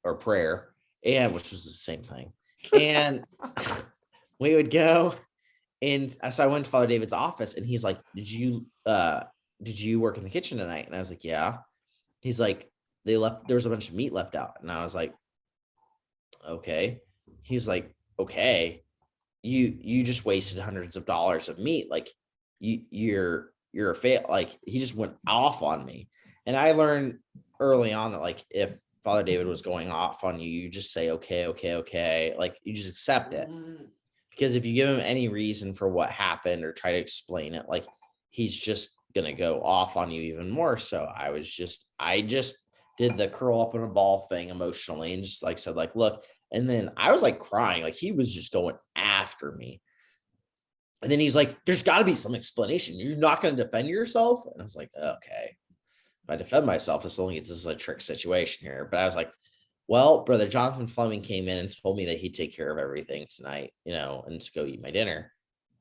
Or prayer, which was the same thing. And we would go. And so I went to Father David's office and he's like, did you work in the kitchen tonight? And I was like, yeah. He's like, there was a bunch of meat left out. And I was like, okay. He's like, okay, you just wasted hundreds of dollars of meat. Like you're a fail. Like he just went off on me. And I learned early on that like, if Father David was going off on you, you just say, okay. Like you just accept it. Because if you give him any reason for what happened or try to explain it, like he's just going to go off on you even more. So I just did the curl up in a ball thing emotionally and just like said, like, look, and then I was like crying, like he was just going after me. And then he's like, there's got to be some explanation. You're not going to defend yourself? And I was like, okay. If I defend myself, this is a trick situation here. But I was like, well, brother Jonathan Fleming came in and told me that he'd take care of everything tonight, and to go eat my dinner.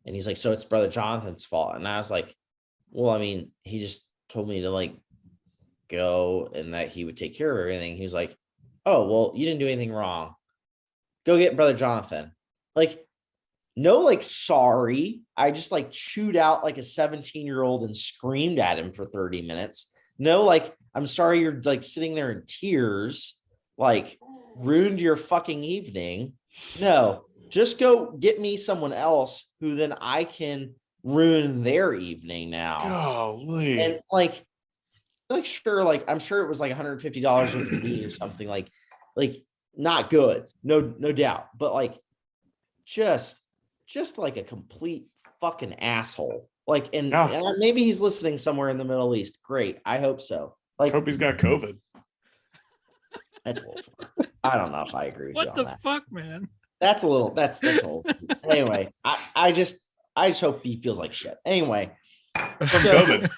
And he's like, so it's brother Jonathan's fault. And I was like, well, I mean, he just told me to like go and that he would take care of everything. He was like, oh, well, you didn't do anything wrong. Go get brother Jonathan. Like, no, like, sorry. I just like chewed out like a 17-year-old and screamed at him for 30 minutes. No, like, I'm sorry you're like sitting there in tears, like ruined your fucking evening. No, just go get me someone else who then I can ruin their evening now. Golly. And like sure, like I'm sure it was like $150 with the meat or something, like not good, no doubt, but like just like a complete fucking asshole. Like, and maybe he's listening somewhere in the Middle East. Great, I hope so. Like, hope he's got COVID. That's a little far. I don't know if I agree with you on that. What the fuck, man? That's a little. That's a little. Anyway, I just hope he feels like shit. Anyway, From COVID.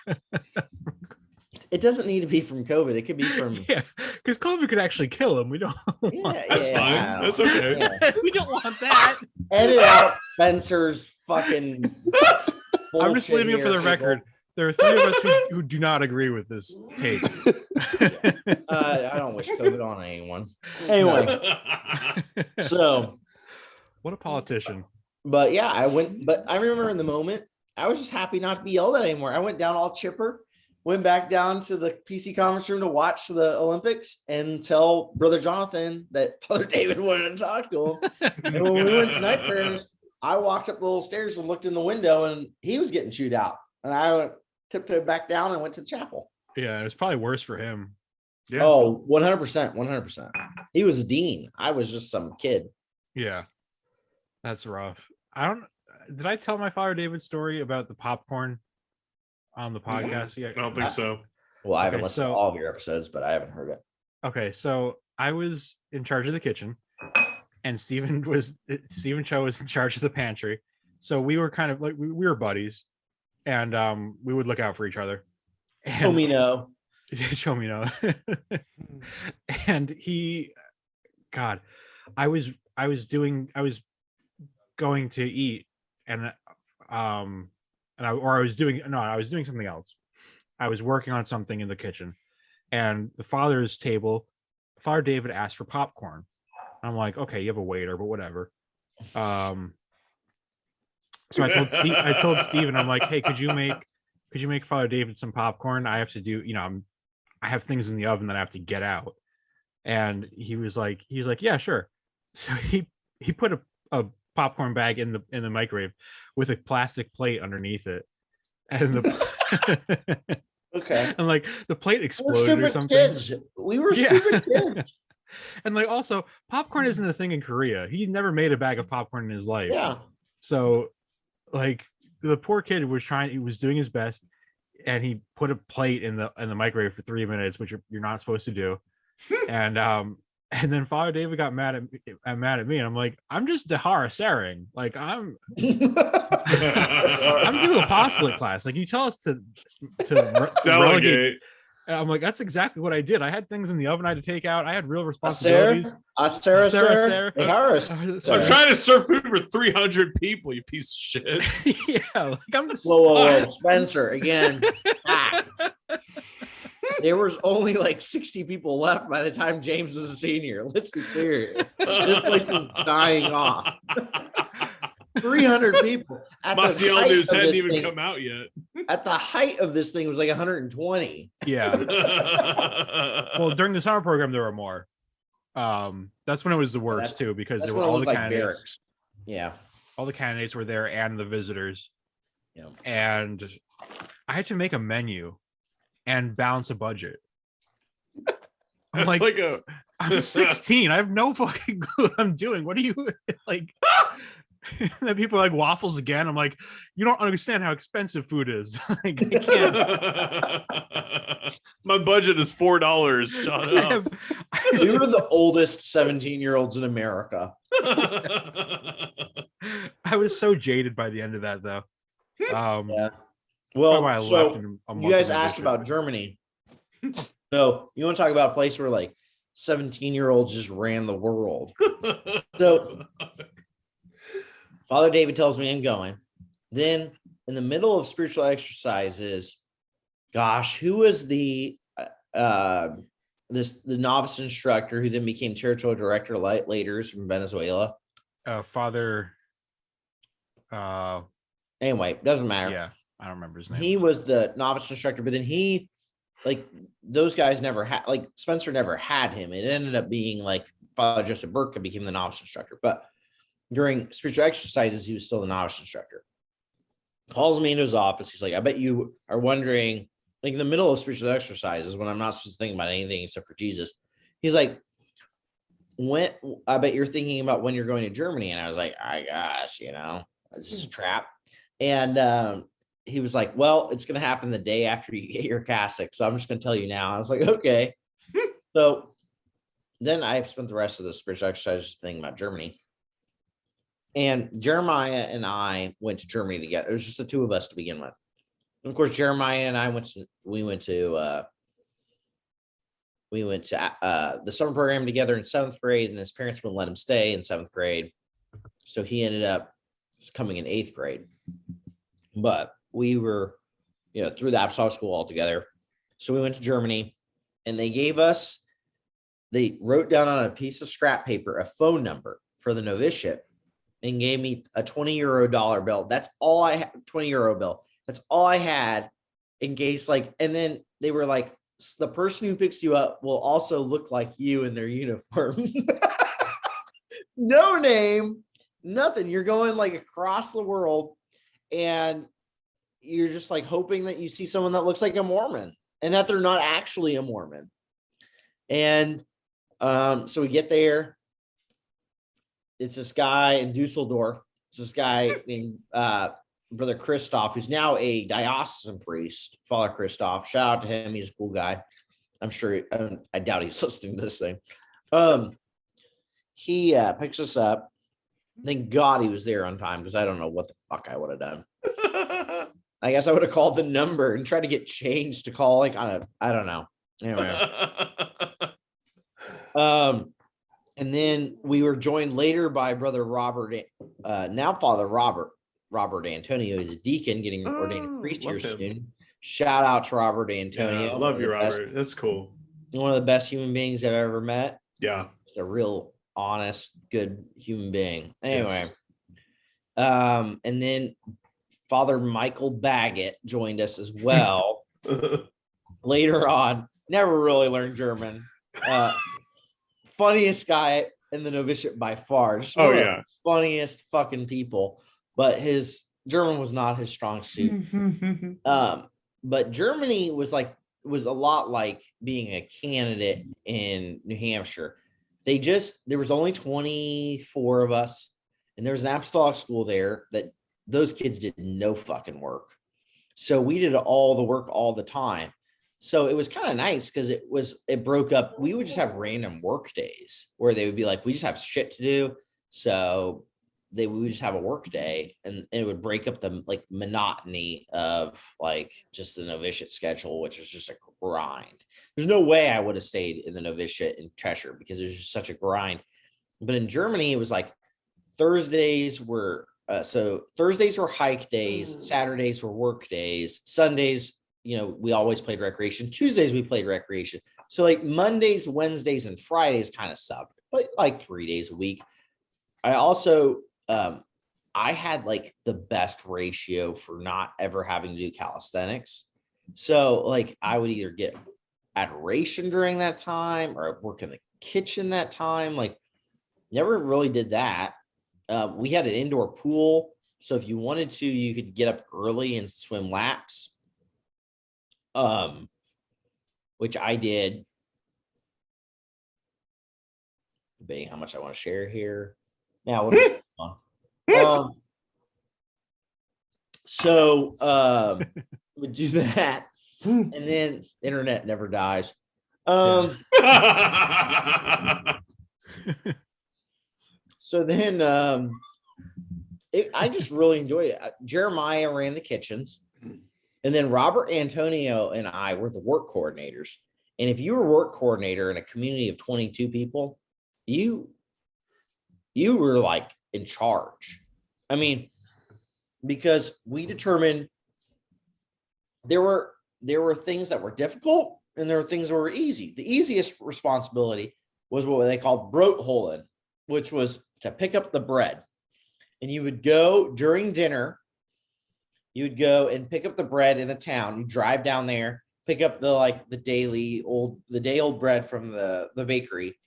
It doesn't need to be from COVID. It could be from because COVID could actually kill him. We don't. That's fine. That's okay. Yeah. We don't want that. Edit out Spencer's fucking. I'm just leaving it for the record. There are three of us who do not agree with this take. I don't wish COVID on anyone. Anyway, so what a politician. But yeah, I went. But I remember in the moment, I was just happy not to be yelled at anymore. I went down all chipper. Went back down to the PC conference room to watch the Olympics and tell brother Jonathan that Father David wanted to talk to him. And when we went to night prayers, I walked up the little stairs and looked in the window and he was getting chewed out. And I went tiptoed back down and went to the chapel. Yeah, it was probably worse for him. Yeah. Oh, 100%. 100%. He was a dean. I was just some kid. Yeah. That's rough. Did I tell my Father David story about the popcorn on the podcast yet? I don't think so. Well, I haven't listened to all of your episodes, but I haven't heard it. Okay, so I was in charge of the kitchen and Stephen Cho was in charge of the pantry. So we were kind of like we were buddies and we would look out for each other. And, Show me no. Show me no. And I was going to eat and I was doing something else. I was working on something in the kitchen, and the father's table, Father David asked for popcorn. I'm like, okay, you have a waiter, but whatever. So I told Steve, and I'm like, hey, could you make Father David some popcorn? I have to do, I have things in the oven that I have to get out. And he was like, yeah, sure. So he put a popcorn bag in the microwave with a plastic plate underneath it, and okay, and like the plate exploded or something. Kids. We were stupid kids. And like also, popcorn isn't a thing in Korea. He never made a bag of popcorn in his life. Yeah. So, like the poor kid he was doing his best, and he put a plate in the microwave for 3 minutes, which you're not supposed to do, and then Father David got mad at me, and I'm like, I'm just Dahara Saring. Like I'm doing apostolate class. Like you tell us to relegate. And I'm like, that's exactly what I did. I had things in the oven I had to take out. I had real responsibilities. I'm trying to serve food for 300 people, you piece of shit. Yeah, like I'm just whoa, Spencer again. There was only like 60 people left by the time James was a senior. Let's be clear. This place was dying off. 300 people. Maciel News hadn't even come out yet. At the height of this thing, it was like 120. Yeah. Well, during the summer program, there were more. That's when it was the worst too, because there were all the candidates. Barracks. Yeah. All the candidates were there and the visitors. Yeah. And I had to make a menu and balance a budget. I'm I'm 16. I have no fucking clue what I'm doing. What are you like? And then people are like, waffles again. I'm like, you don't understand how expensive food is. Like, I can't. My budget is $4. Shut up. We were the oldest 17-year-olds in America. I was so jaded by the end of that, though. Yeah. Well, Well, so you guys asked about Germany. So you want to talk about a place where like 17-year-olds just ran the world. So Father David tells me I'm going. Then in the middle of spiritual exercises, gosh, who was the novice instructor who then became territorial director later from Venezuela? Father. Anyway, doesn't matter. Yeah, I don't remember his name. He was the novice instructor, but then he, like, those guys never had, like, Spencer never had him. It ended up being like Father Joseph Burke became the novice instructor, but during spiritual exercises, he was still the novice instructor. Calls me into his office. He's like, I bet you are wondering, like in the middle of spiritual exercises when I'm not supposed to think about anything except for Jesus. He's like, I bet you're thinking about when you're going to Germany. And I was like, I guess, this is a trap. And he was like, well, it's going to happen the day after you get your cassock. So I'm just going to tell you now. I was like, okay. So then I spent the rest of the spiritual exercises thinking about Germany. And Jeremiah and I went to Germany together. It was just the two of us to begin with. And of course, Jeremiah and I went to the summer program together in 7th grade, and his parents wouldn't let him stay in 7th grade. So he ended up coming in 8th grade. But we were, through the apostolic school all together. So we went to Germany, and they wrote down on a piece of scrap paper a phone number for the novitiate and gave me a 20 euro dollar bill. That's all I had, 20 euro bill. That's all I had in case, and then they were like, the person who picks you up will also look like you in their uniform. No name, nothing. You're going like across the world and you're just like hoping that you see someone that looks like a Mormon and that they're not actually a Mormon. And so we get there. It's this guy in Dusseldorf. It's this guy named Brother Christoph, who's now a diocesan priest, Father Christoph. Shout out to him. He's a cool guy. I'm sure, I doubt he's listening to this thing. He picks us up. Thank God he was there on time, because I don't know what the fuck I would have done. I guess I would have called the number and tried to get changed to call I don't know. Anyway. And then we were joined later by Brother Robert, now Father Robert Antonio is a deacon getting ordained a priest here soon. Shout out to Robert Antonio. Yeah, love you, Robert. That's cool. One of the best human beings I've ever met. Yeah. Just a real honest, good human being. Anyway. Yes. And then Father Michael Baggett joined us as well. Later on, never really learned German. Funniest guy in the novitiate by far. Just one of the funniest fucking people. But his German was not his strong suit. But Germany was a lot like being a candidate in New Hampshire. There was only 24 of us, and there was an apostolic school there that those kids did no fucking work. So we did all the work all the time. So it was kind of nice because it broke up. We would just have random work days where they would be like, we just have shit to do. So we would just have a work day, and it would break up the monotony of just the novitiate schedule, which is just a grind. There's no way I would have stayed in the novitiate in Cheshire because it was just such a grind. But in Germany, it was Thursdays were hike days, Saturdays were work days, Sundays, we always played recreation. Tuesdays we played recreation. So Mondays, Wednesdays, and Fridays kind of sucked, but 3 days a week. I also I had the best ratio for not ever having to do calisthenics. So I would either get adoration during that time or work in the kitchen that time. Never really did that. We had an indoor pool. So if you wanted to, you could get up early and swim laps. Which I did. Debating how much I want to share here. Now, So would do that, and then internet never dies. So then I just really enjoyed it. Jeremiah ran the kitchens, and then Robert Antonio and I were the work coordinators. And if you were work coordinator in a community of 22 people, you were like in charge. I mean, because we determined there were things that were difficult and there were things that were easy. The easiest responsibility was what they called broodholen, which was to pick up the bread. And you would go during dinner, you would go and pick up the bread in the town. You drive down there, pick up the day old bread from the bakery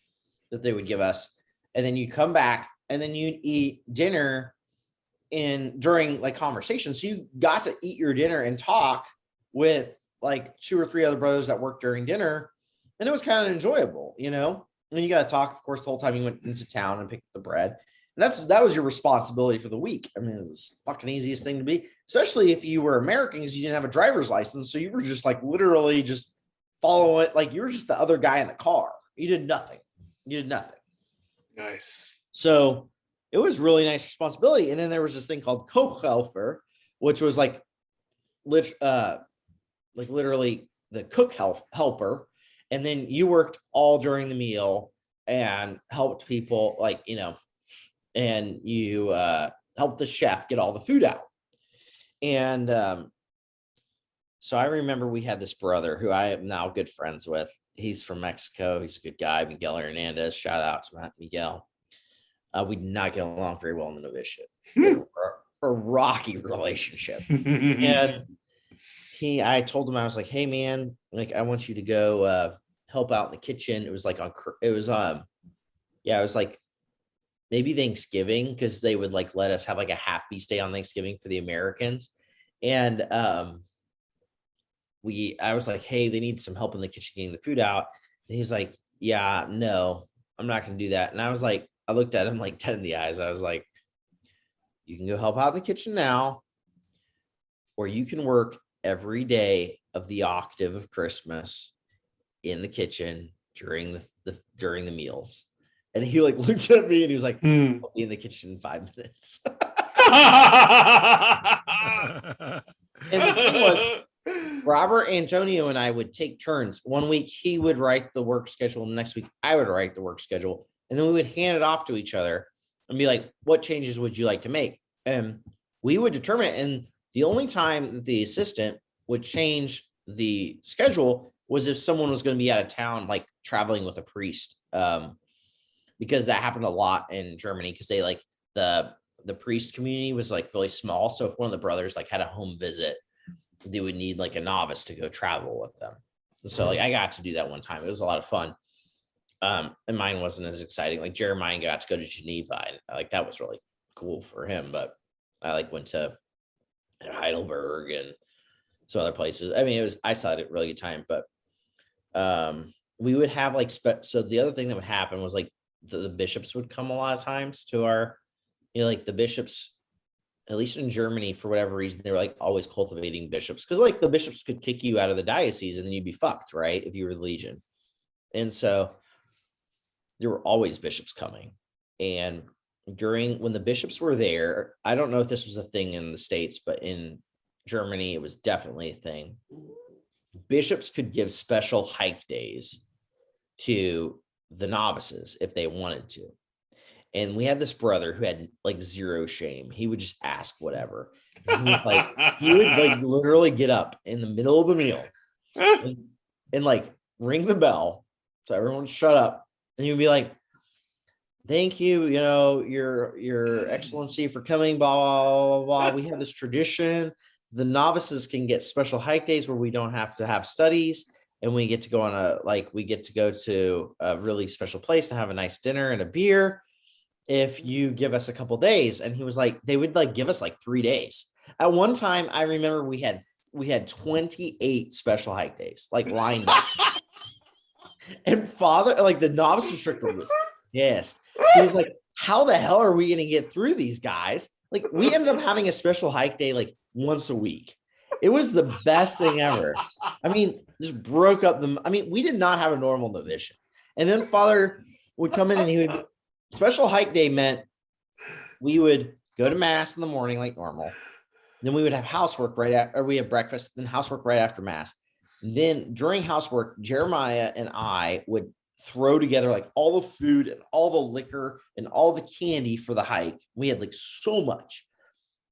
that they would give us. And then you'd come back and then you'd eat dinner during like conversations. So you got to eat your dinner and talk with like 2 or 3 other brothers that worked during dinner. And it was kind of enjoyable, And then you got to talk, of course, the whole time you went into town and picked up the bread. And that was your responsibility for the week. I mean, it was the fucking easiest thing to be, especially if you were American, because you didn't have a driver's license. So you were just like literally just following it. Like you were just the other guy in the car. You did nothing. Nice. So it was really nice responsibility. And then there was this thing called Kochhelfer, which was like literally the cook helper. And then you worked all during the meal and helped people and you helped the chef get all the food out. And so I remember we had this brother who I am now good friends with. He's from Mexico. He's a good guy, Miguel Hernandez. Shout out to Miguel. We did not get along very well in the novitiate. A rocky relationship. And I told him, I was like, hey man, like I want you to go help out in the kitchen. It was like it was like maybe Thanksgiving, because they would like let us have like a half feast day on Thanksgiving for the Americans. And I was like, hey, they need some help in the kitchen getting the food out. And he was like, yeah, no, I'm not going to do that. And I was like, I looked at him like dead in the eyes. I was like, you can go help out in the kitchen now, or you can work every day of the octave of Christmas in the kitchen during the meals. And he like looked at me and he was like, I'll be in the kitchen in 5 minutes. And the thing was, Robert Antonio and I would take turns. One week he would write the work schedule, and next week I would write the work schedule. And then we would hand it off to each other and be like, what changes would you like to make? And we would determine it. And the only time that the assistant would change the schedule was if someone was going to be out of town, like traveling with a priest. Because that happened a lot in Germany, because they like the priest community was like really small. So if one of the brothers like had a home visit, they would need like a novice to go travel with them. So like I got to do that one time. It was a lot of fun. And mine wasn't as exciting. Like Jeremiah got to go to Geneva. And like that was really cool for him. But I like went to Heidelberg and some other places. I mean, I still had a really good time, but we would have like so the other thing that would happen was like the bishops would come a lot of times to our, like the bishops, at least in Germany, for whatever reason, they were like always cultivating bishops, because like the bishops could kick you out of the diocese and then you'd be fucked, right, if you were the legion. And so there were always bishops coming. And when the bishops were there, I don't know if this was a thing in the States, but in Germany it was definitely a thing. Bishops could give special hike days to the novices if they wanted to. And we had this brother who had like zero shame. He would just ask whatever. He would like literally get up in the middle of the meal and like ring the bell so everyone shut up. And he would be like, thank you, your excellency, for coming, blah, blah, blah, blah. We have this tradition. The novices can get special hike days where we don't have to have studies. And we get to go to a really special place to have a nice dinner and a beer if you give us a couple days. And he was like, they would like give us like 3 days. At one time, I remember we had 28 special hike days, like lined up. And the novice instructor was pissed. He was like, how the hell are we going to get through these guys? Like we ended up having a special hike day like once a week. It was the best thing ever. I mean, just broke up we did not have a normal novitiate. And then Father would come in and he would special hike day meant we would go to mass in the morning like normal. Then we would have housework right after, or we have breakfast, then housework right after mass. And then during housework, Jeremiah and I would throw together like all the food and all the liquor and all the candy for the hike. We had like so much.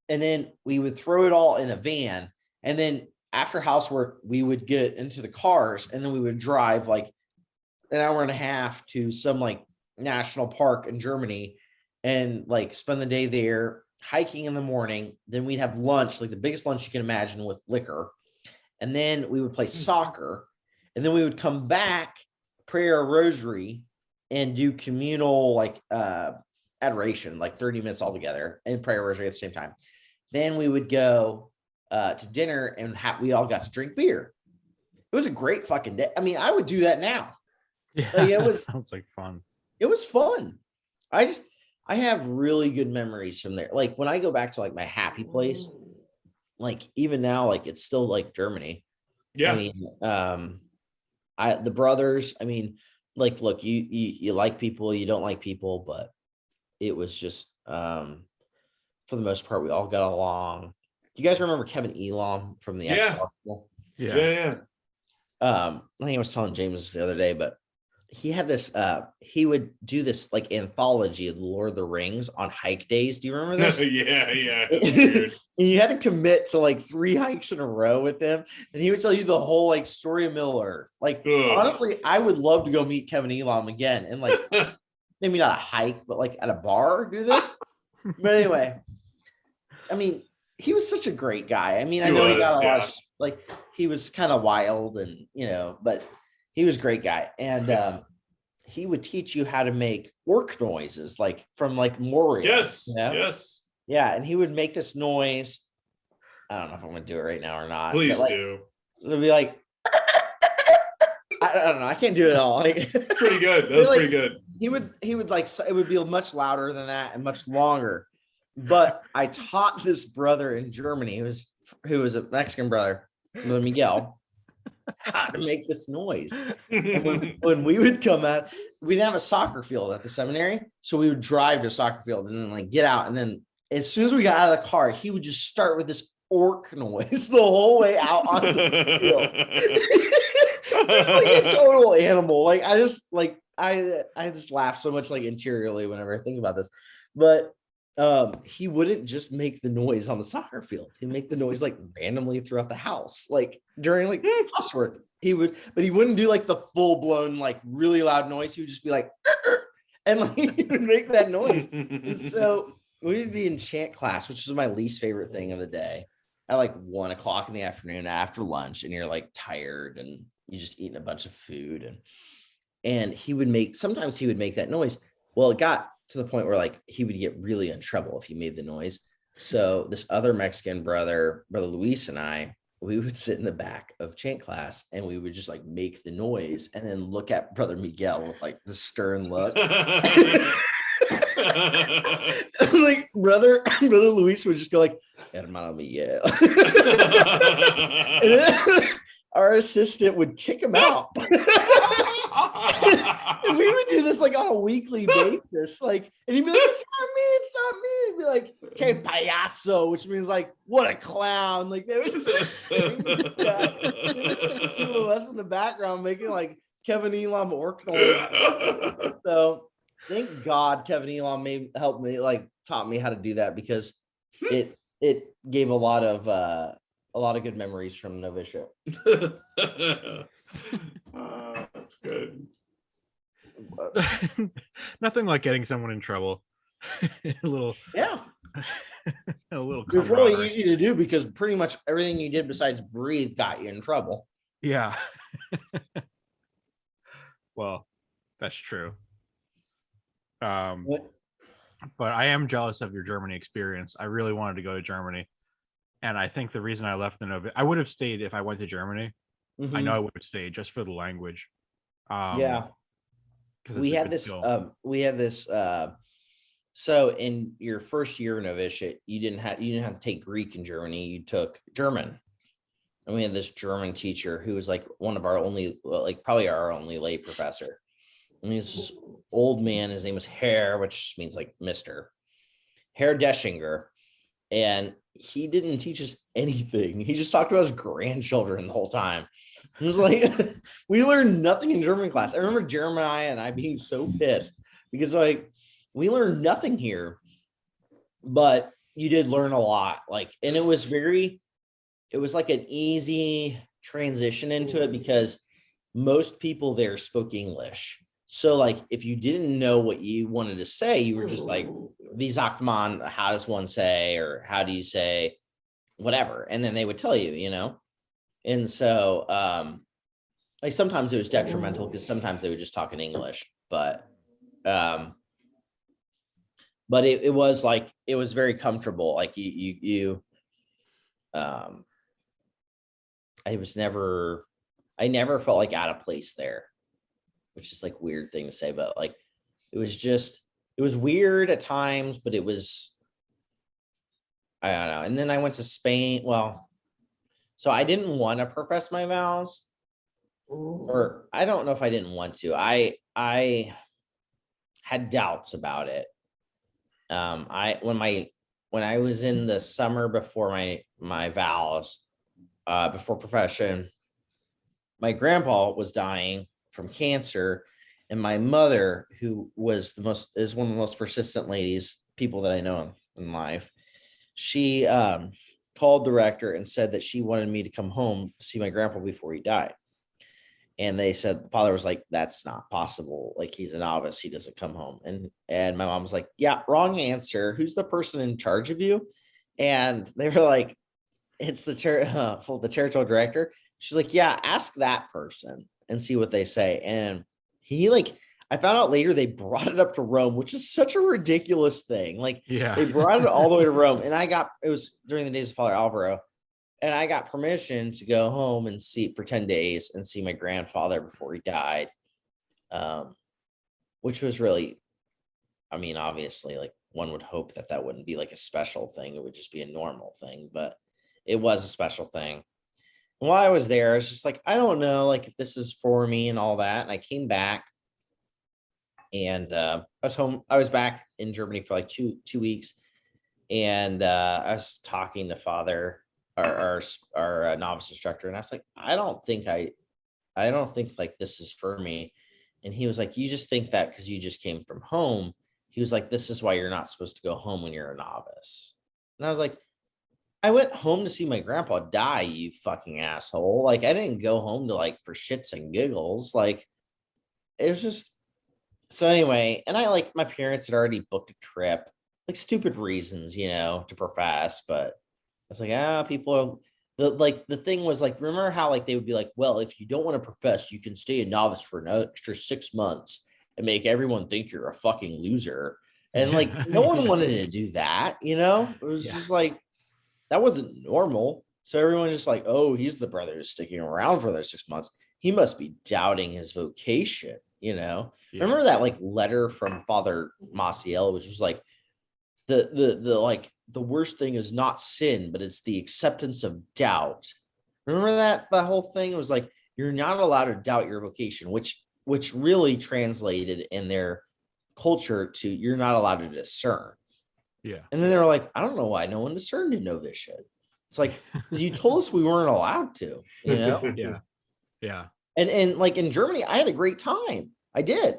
And then we would throw it all in a van. And then after housework, we would get into the cars and then we would drive like an hour and a half to some like national park in Germany and like spend the day there hiking in the morning. Then we'd have lunch, like the biggest lunch you can imagine with liquor. And then we would play soccer. And then we would come back, pray our rosary, and do communal like adoration, like 30 minutes all together, and pray our rosary at the same time. Then we would go to dinner and we all got to drink beer. It was a great fucking day. I mean, I would do that now. Yeah, like, it was sounds like fun. It was fun. I have really good memories from there. Like when I go back to like my happy place, like even now, like it's still like Germany. Yeah. I mean, the brothers, I mean, like, look, you like people, you don't like people, but it was just, for the most part, we all got along. You guys remember Kevin Elam from the Yeah. Yeah. I think I was telling James the other day, but he had this, he would do this like anthology of the Lord of the Rings on hike days. Do you remember this? Yeah. And you had to commit to like 3 hikes in a row with him. And he would tell you the whole like story of Middle Earth. Like, honestly, I would love to go meet Kevin Elam again. And like, maybe not a hike, but like at a bar, do this. But anyway, I mean, he was such a great guy. I mean, I know he got a lot of, like, he was kind of wild and, but he was a great guy. And he would teach you how to make orc noises, like from like Moria. Yes. Yes. Yeah. And he would make this noise. I don't know if I'm going to do it right now or not. Please do. So it'd be like, I don't know. I can't do it all. Like, pretty good. That's pretty good. He would like, it would be much louder than that and much longer. But I taught this brother in Germany who was a Mexican brother, Miguel, how to make this noise. When we would come out, we didn't have a soccer field at the seminary, so we would drive to a soccer field and then like get out, and then as soon as we got out of the car, he would just start with this orc noise the whole way out onto the field. It's like a total animal. Like I just laugh so much like interiorly whenever I think about this, but he wouldn't just make the noise on the soccer field. He'd make the noise like randomly throughout the house, like during like housework. He wouldn't do like the full blown like really loud noise. He would just be like, and like he would make that noise. And so we would be in chant class, which was my least favorite thing of the day, at like 1 o'clock in the afternoon after lunch, and you're like tired and you just eating a bunch of food, and sometimes he would make that noise. Well, it got to the point where like he would get really in trouble if he made the noise. So this other Mexican brother Luis, and I, we would sit in the back of chant class and we would just like make the noise and then look at Brother Miguel with like the stern look. Like brother Luis would just go like, Hermano Miguel. And then our assistant would kick him out. And we would do this like on a weekly basis, like, and he'd be like, it's not me. He'd be like, que payaso, which means like, what a clown. Like they would just like this guy. The 2 of us in the background making like Kevin Elam orc noise. So thank God Kevin Elam helped me, like taught me how to do that, because it gave a lot of good memories from novitiate. That's good. Nothing like getting someone in trouble. a little It's really easy to do, because pretty much everything you did besides breathe got you in trouble. Yeah. Well, that's true. But I am jealous of your Germany experience. I really wanted to go to Germany, and I think the reason I left I would have stayed if I went to Germany. Mm-hmm. I know I would have stayed just for the language. We had this So in your first year novitiate, you didn't have to take Greek in Germany. You took German. And we had this German teacher who was like one of our only, like probably our only lay professor. And he's this old man. His name was Herr, which means like Mr. Herr Deschinger. And he didn't teach us anything. He just talked to us grandchildren the whole time. It was like, we learned nothing in German class. I remember Jeremiah and I being so pissed because like we learned nothing here, but you did learn a lot. Like, and it was like an easy transition into it because most people there spoke English. So like, if you didn't know what you wanted to say, you were just like, wie sagt man, how does one say, or how do you say whatever? And then they would tell you, you know? And so like sometimes it was detrimental because sometimes they would just talk in English, but it was like, it was very comfortable. Like I never felt like out of place there, which is like weird thing to say, but like, it was weird at times, but it was, I don't know. And then I went to Spain. Well, so I didn't want to profess my vows, or I don't know if I didn't want to. I had doubts about it. When I was in the summer before my vows, before profession, my grandpa was dying from cancer, and my mother, who is one of the most persistent people that I know in life, she called the rector and said that she wanted me to come home to see my grandpa before he died. And they said, the father was like, that's not possible. Like, he's a novice. He doesn't come home. And my mom was like, yeah, wrong answer. Who's the person in charge of you? And they were like, it's the territorial director. She's like, yeah, ask that person and see what they say. And I found out later they brought it up to Rome, which is such a ridiculous thing. Like, yeah, they brought it it way to Rome. And it was during the days of Father Alvaro. And I got permission to go home and see for 10 days and see my grandfather before he died. Which was really, I mean, obviously, like, one would hope that wouldn't be like a special thing. It would just be a normal thing, but it was a special thing. And while I was there, I was just like, I don't know, like, if this is for me and all that. And I came back and I was home. I was back in Germany for like two weeks. And I was talking to Father, our novice instructor, and I was like, I don't think like this is for me. And he was like, you just think that because you just came from home. He was like, this is why you're not supposed to go home when you're a novice. And I was like, I went home to see my grandpa die, you fucking asshole. Like, I didn't go home to like for shits and giggles. Like, it was just, so anyway. And my parents had already booked a trip, like stupid reasons, to profess, but it's like, people are the thing was like, remember how like they would be like, well, if you don't want to profess, you can stay a novice for an extra 6 months and make everyone think you're a fucking loser. And like, no one wanted to do that, it was just like, that wasn't normal. So everyone's just like, oh, he's the brother who's sticking around for those 6 months. He must be doubting his vocation, Remember that like letter from Father Maciel, which was like, the worst thing is not sin, but it's the acceptance of doubt. Remember that whole thing? It was like, you're not allowed to doubt your vocation, which really translated in their culture to, you're not allowed to discern. Yeah. And then they were like, I don't know why no one discerned in novitiate. It's like, you told us we weren't allowed to, Yeah. Yeah. And like in Germany, I had a great time. I did.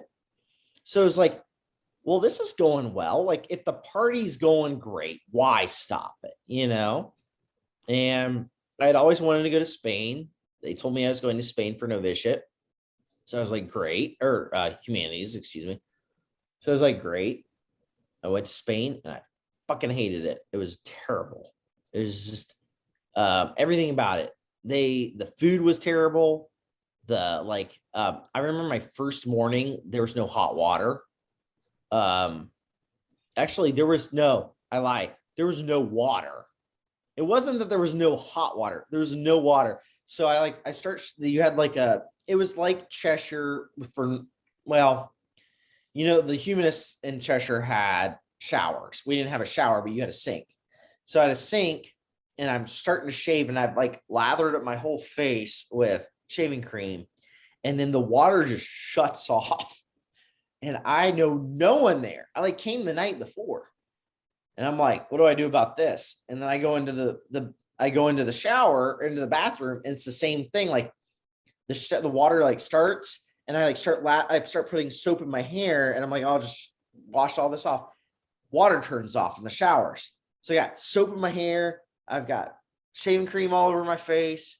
So it was like, well, this is going well. Like, if the party's going great, why stop it? And I had always wanted to go to Spain. They told me I was going to Spain for novitiate. So I was like, great, or humanities, excuse me. So I was like, great. I went to Spain and I fucking hated it. It was terrible. It was just everything about it. The food was terrible. I remember my first morning, there was no hot water. Actually, there was no water. It wasn't that there was no hot water. There was no water. So you had it was like Cheshire the humanists in Cheshire had showers. We didn't have a shower, but you had a sink. So I had a sink, and I'm starting to shave, and I've like lathered up my whole face with shaving cream, and then the water just shuts off, and I know no one there. I like came the night before, and I'm like, what do I do about this? And then I go into the shower, into the bathroom, and it's the same thing. Like the water like starts, and I like start putting soap in my hair, and I'm like, I'll just wash all this off. Water turns off in the showers. So I got soap in my hair. I've got shaving cream all over my face,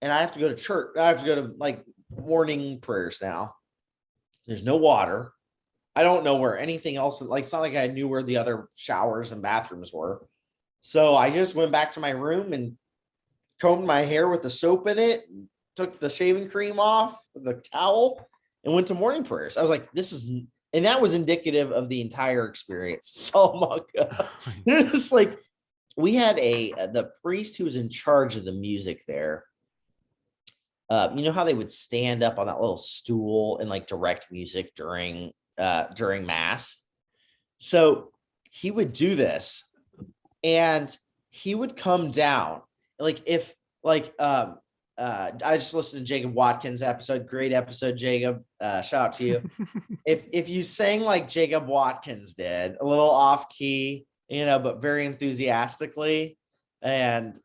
and I have to go to church. I have to go to like morning prayers now. There's no water. I don't know where anything else, like it's not like I knew where the other showers and bathrooms were. So I just went back to my room and combed my hair with the soap in it, took the shaving cream off with a towel, and went to morning prayers. I was like, and that was indicative of the entire experience. So my God, it's like we had the priest who was in charge of the music there. You know how they would stand up on that little stool and like direct music during mass. So he would do this, and he would come down. Like if like I just listened to Jacob Watkins' episode. Great episode, Jacob. Shout out to you. If you sang like Jacob Watkins did, a little off key, but very enthusiastically, and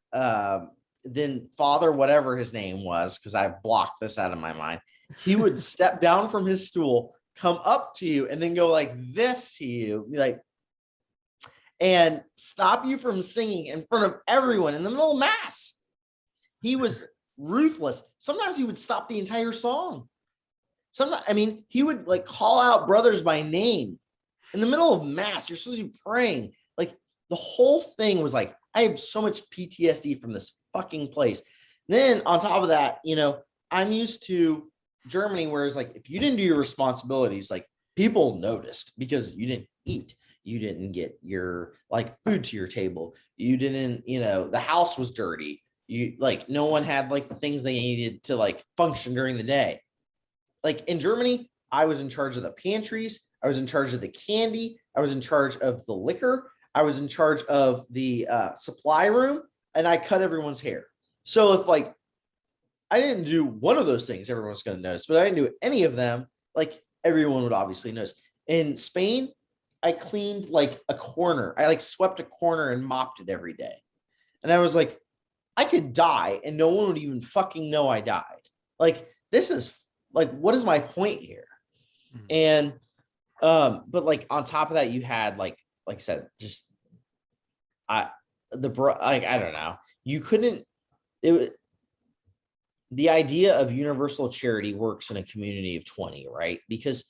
then Father, whatever his name was, because I blocked this out of my mind, he would step down from his stool, come up to you, and then go like this to you, like, and stop you from singing in front of everyone in the middle of mass. He was ruthless. Sometimes he would stop the entire song. He would like call out brothers by name in the middle of mass. You're supposed to be praying. Like the whole thing was like, I have so much PTSD from this fucking place. Then on top of that, I'm used to Germany, where it's like, if you didn't do your responsibilities, like people noticed because you didn't eat. You didn't get your like food to your table. You didn't, the house was dirty. You like, no one had like the things they needed to like function during the day. Like in Germany, I was in charge of the pantries. I was in charge of the candy. I was in charge of the liquor. I was in charge of the supply room, and I cut everyone's hair. So if like I didn't do one of those things, everyone's going to notice, but I didn't do any of them, like everyone would obviously notice. In Spain, I cleaned like a corner. I like swept a corner and mopped it every day. And I was like, I could die and no one would even fucking know I died. Like, this is like, what is my point here? And, but like on top of that, you had like I said, just, I don't know. You couldn't, the idea of universal charity works in a community of 20, right? Because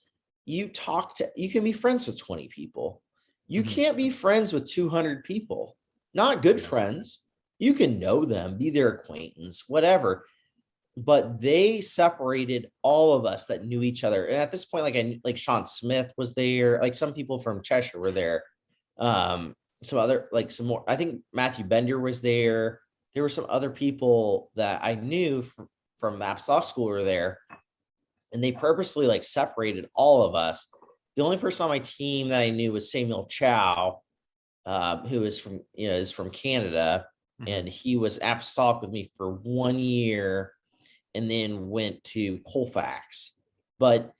you can be friends with 20 people. You can't be friends with 200 people, not good friends. You can know them, be their acquaintance, whatever. But they separated all of us that knew each other. And at this point, like Sean Smith was there. Like some people from Cheshire were there. Some other, like some more, I think Matthew Bender was there. There were some other people that I knew from Apostolic School were there. And they purposely like separated all of us. The only person on my team that I knew was Samuel Chow, who is from Canada. And he was apostolic with me for 1 year and then went to Colfax, or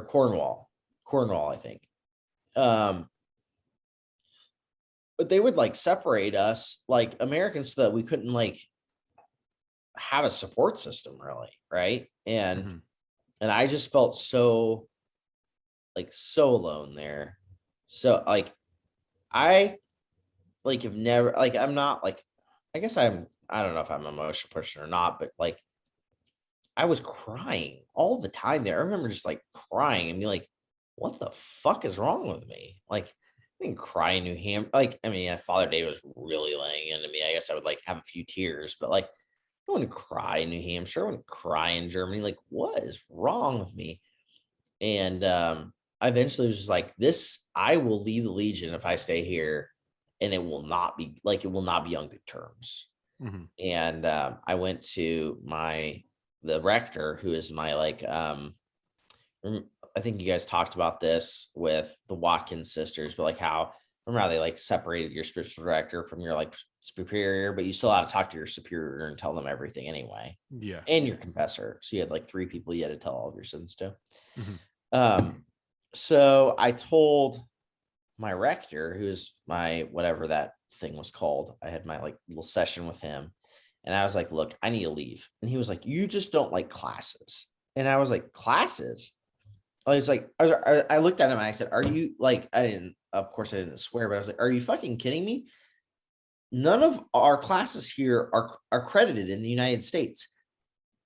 Cornwall, I think. But they would like separate us like Americans so that we couldn't like have a support system really. Right. And I just felt so alone there. So like, I like have never, like, I'm not like, I guess I don't know if I'm an emotional person or not, but like I was crying all the time there. I remember just like crying and be like, what the fuck is wrong with me? Like, I didn't cry in New Hampshire. Like, I mean, Father Dave was really laying into me. I guess I would like have a few tears, but like, I wouldn't cry in New Hampshire. I wouldn't cry in Germany. Like, what is wrong with me? And I eventually was just like, I will leave the Legion if I stay here, and it will not be on good terms. And I went to the rector, who is my like I think you guys talked about this with the Watkins sisters, but like remember how they like separated your spiritual director from your like superior, but you still had to talk to your superior and tell them everything anyway. Yeah. And your confessor. So you had like 3 people you had to tell all of your sins to. Mm-hmm. So I told my rector, who's my whatever that thing was called. I had my like little session with him. And I was like, look, I need to leave. And he was like, you just don't like classes. And I was like, classes? I was like, I looked at him and I said, are you like, of course I didn't swear, but I was like, are you fucking kidding me? None of our classes here are credited in the United States.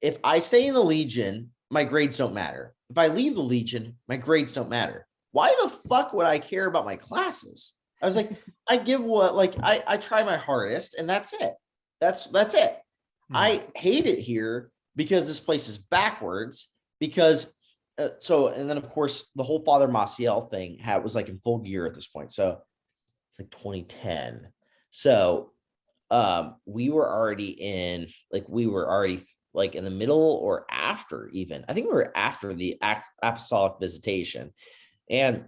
If I stay in the Legion, my grades don't matter. If I leave the Legion, my grades don't matter. Why the fuck would I care about my classes? I was like, I give what, like, I try my hardest and that's it. That's it. I hate it here because this place is backwards because and then of course the whole Father Maciel thing was like in full gear at this point. So it's like 2010. So we were already in the middle or after even. I think we were after the apostolic visitation. And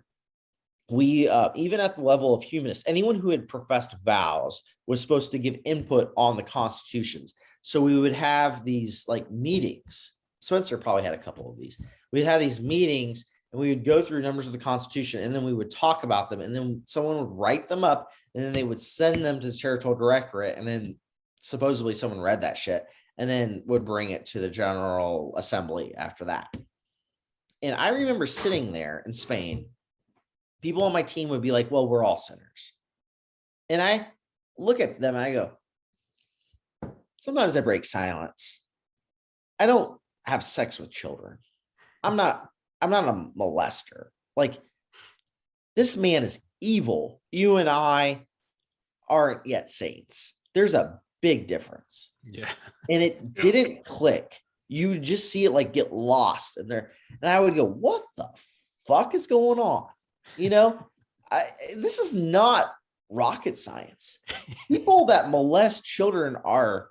we, even at the level of humanists, anyone who had professed vows was supposed to give input on the constitutions. So we would have these like meetings. Spencer probably had a couple of these. We'd have these meetings and we would go through numbers of the Constitution and then we would talk about them. And then someone would write them up and then they would send them to the territorial directorate. And then supposedly someone read that shit and then would bring it to the General Assembly after that. And I remember sitting there in Spain, people on my team would be like, well, we're all sinners. And I look at them and I go, sometimes I break silence. I don't have sex with children. I'm not a molester. Like, this man is evil. You and I aren't yet saints. There's a big difference. Yeah. And it didn't click. You just see it like get lost in there. And I would go, what the fuck is going on? You know, this is not rocket science. People that molest children are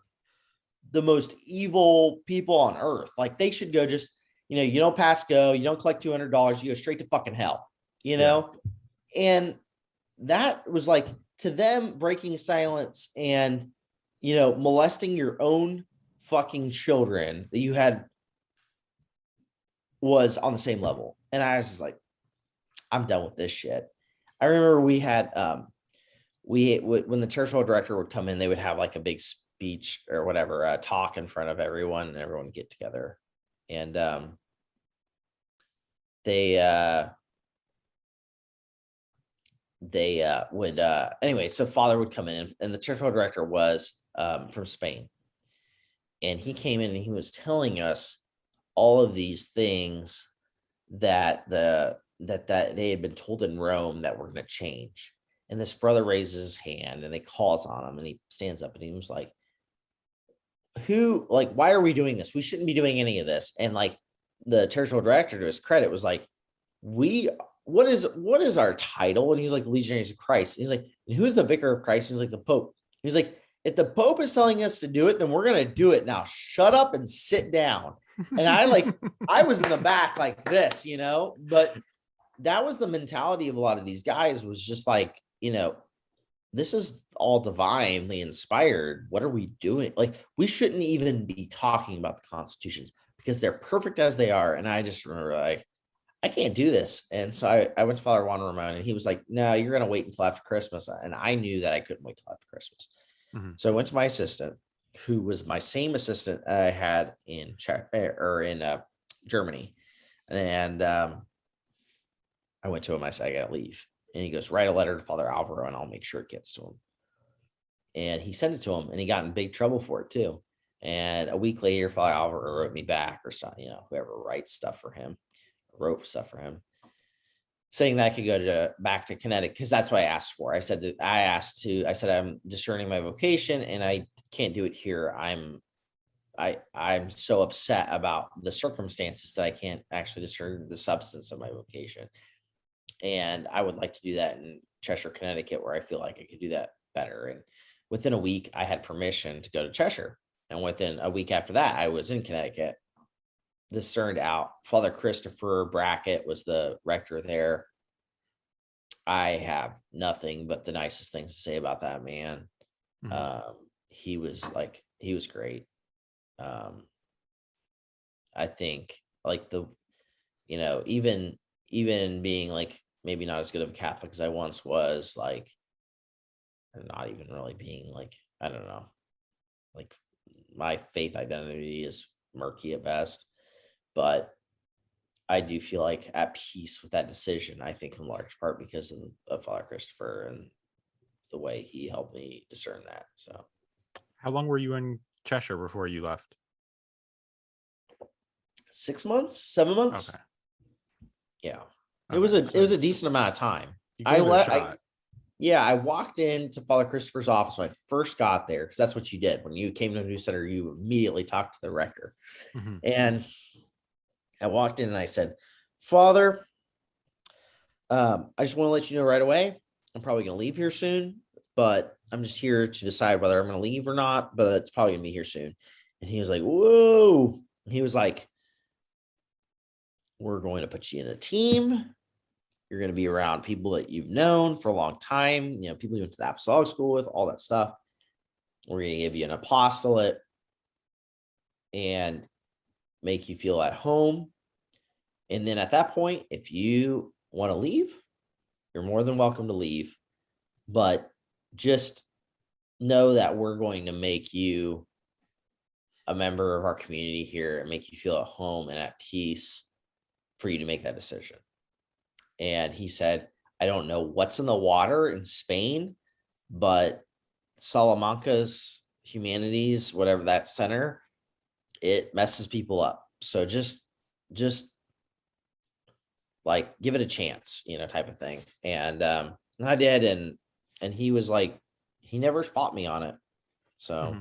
the most evil people on earth. Like, they should go just, you don't pass go, you don't collect $200, you go straight to fucking hell, know? And that was like, to them, breaking silence and, molesting your own fucking children that you had was on the same level. And I was just like, I'm done with this shit. I remember we had, when the territorial director would come in, they would have like a big speech or whatever, talk in front of everyone and everyone would get together. And they would anyway, so Father would come in and the territorial director was from Spain. And he came in and he was telling us all of these things that that they had been told in Rome that were going to change. And this brother raises his hand and they calls on him and he stands up and he was like, why are we doing this? We shouldn't be doing any of this. And like the territorial director, to his credit, was like, what is our title? And he's like, Legionaries of Christ. And he's like, and who's the vicar of Christ? And he's like, the Pope. He's like, if the Pope is telling us to do it, then we're going to do it now. Shut up and sit down. And I was in the back like this, but that was the mentality of a lot of these guys, was just like, this is all divinely inspired. What are we doing? Like, we shouldn't even be talking about the constitutions because they're perfect as they are. And I just remember like, I can't do this. And so I went to Father Juan Ramon and he was like, no, you're going to wait until after Christmas. And I knew that I couldn't wait till after Christmas. Mm-hmm. So I went to my assistant, who was my same assistant I had in Germany. And I went to him. I said, I got to leave. And he goes, write a letter to Father Alvaro and I'll make sure it gets to him. And he sent it to him and he got in big trouble for it too. And a week later, Father Alvaro wrote me back, or something, whoever writes stuff for him, wrote stuff for him, saying that I could go back to Connecticut, because that's what I asked for. I said, I'm discerning my vocation and I can't do it here. I'm so upset about the circumstances that I can't actually discern the substance of my vocation. And I would like to do that in Cheshire, Connecticut, where I feel like I could do that better. And within a week, I had permission to go to Cheshire. And within a week after that, I was in Connecticut. this turned out. Father Christopher Brackett was the rector there. I have nothing but the nicest things to say about that man. He was great. I think like even being like maybe not as good of a Catholic as I once was, like, not even really being like, I don't know, like my faith identity is murky at best, but I do feel like at peace with that decision, I think in large part because of Father Christopher and the way he helped me discern that. So how long were you in Cheshire before you left? 6 months, 7 months. Okay. Yeah. Okay, It was a decent amount of time. I walked into Father Christopher's office when I first got there, because that's what you did when you came to a new center. You immediately talked to the rector. And I walked in and I said, Father, I just want to let you know right away, I'm probably going to leave here soon, but I'm just here to decide whether I'm going to leave or not, but it's probably going to be here soon. And he was like, whoa. He was like, we're going to put you in a team. You're going to be around people that you've known for a long time, people you went to the apostolic school with, all that stuff. We're going to give you an apostolate and make you feel at home. And then at that point, if you want to leave, you're more than welcome to leave. But just know that we're going to make you a member of our community here and make you feel at home and at peace for you to make that decision. And he said, I don't know what's in the water in Spain, but Salamanca's Humanities, whatever that center, it messes people up. So just like give it a chance, type of thing. And I did, and he was like, he never fought me on it. So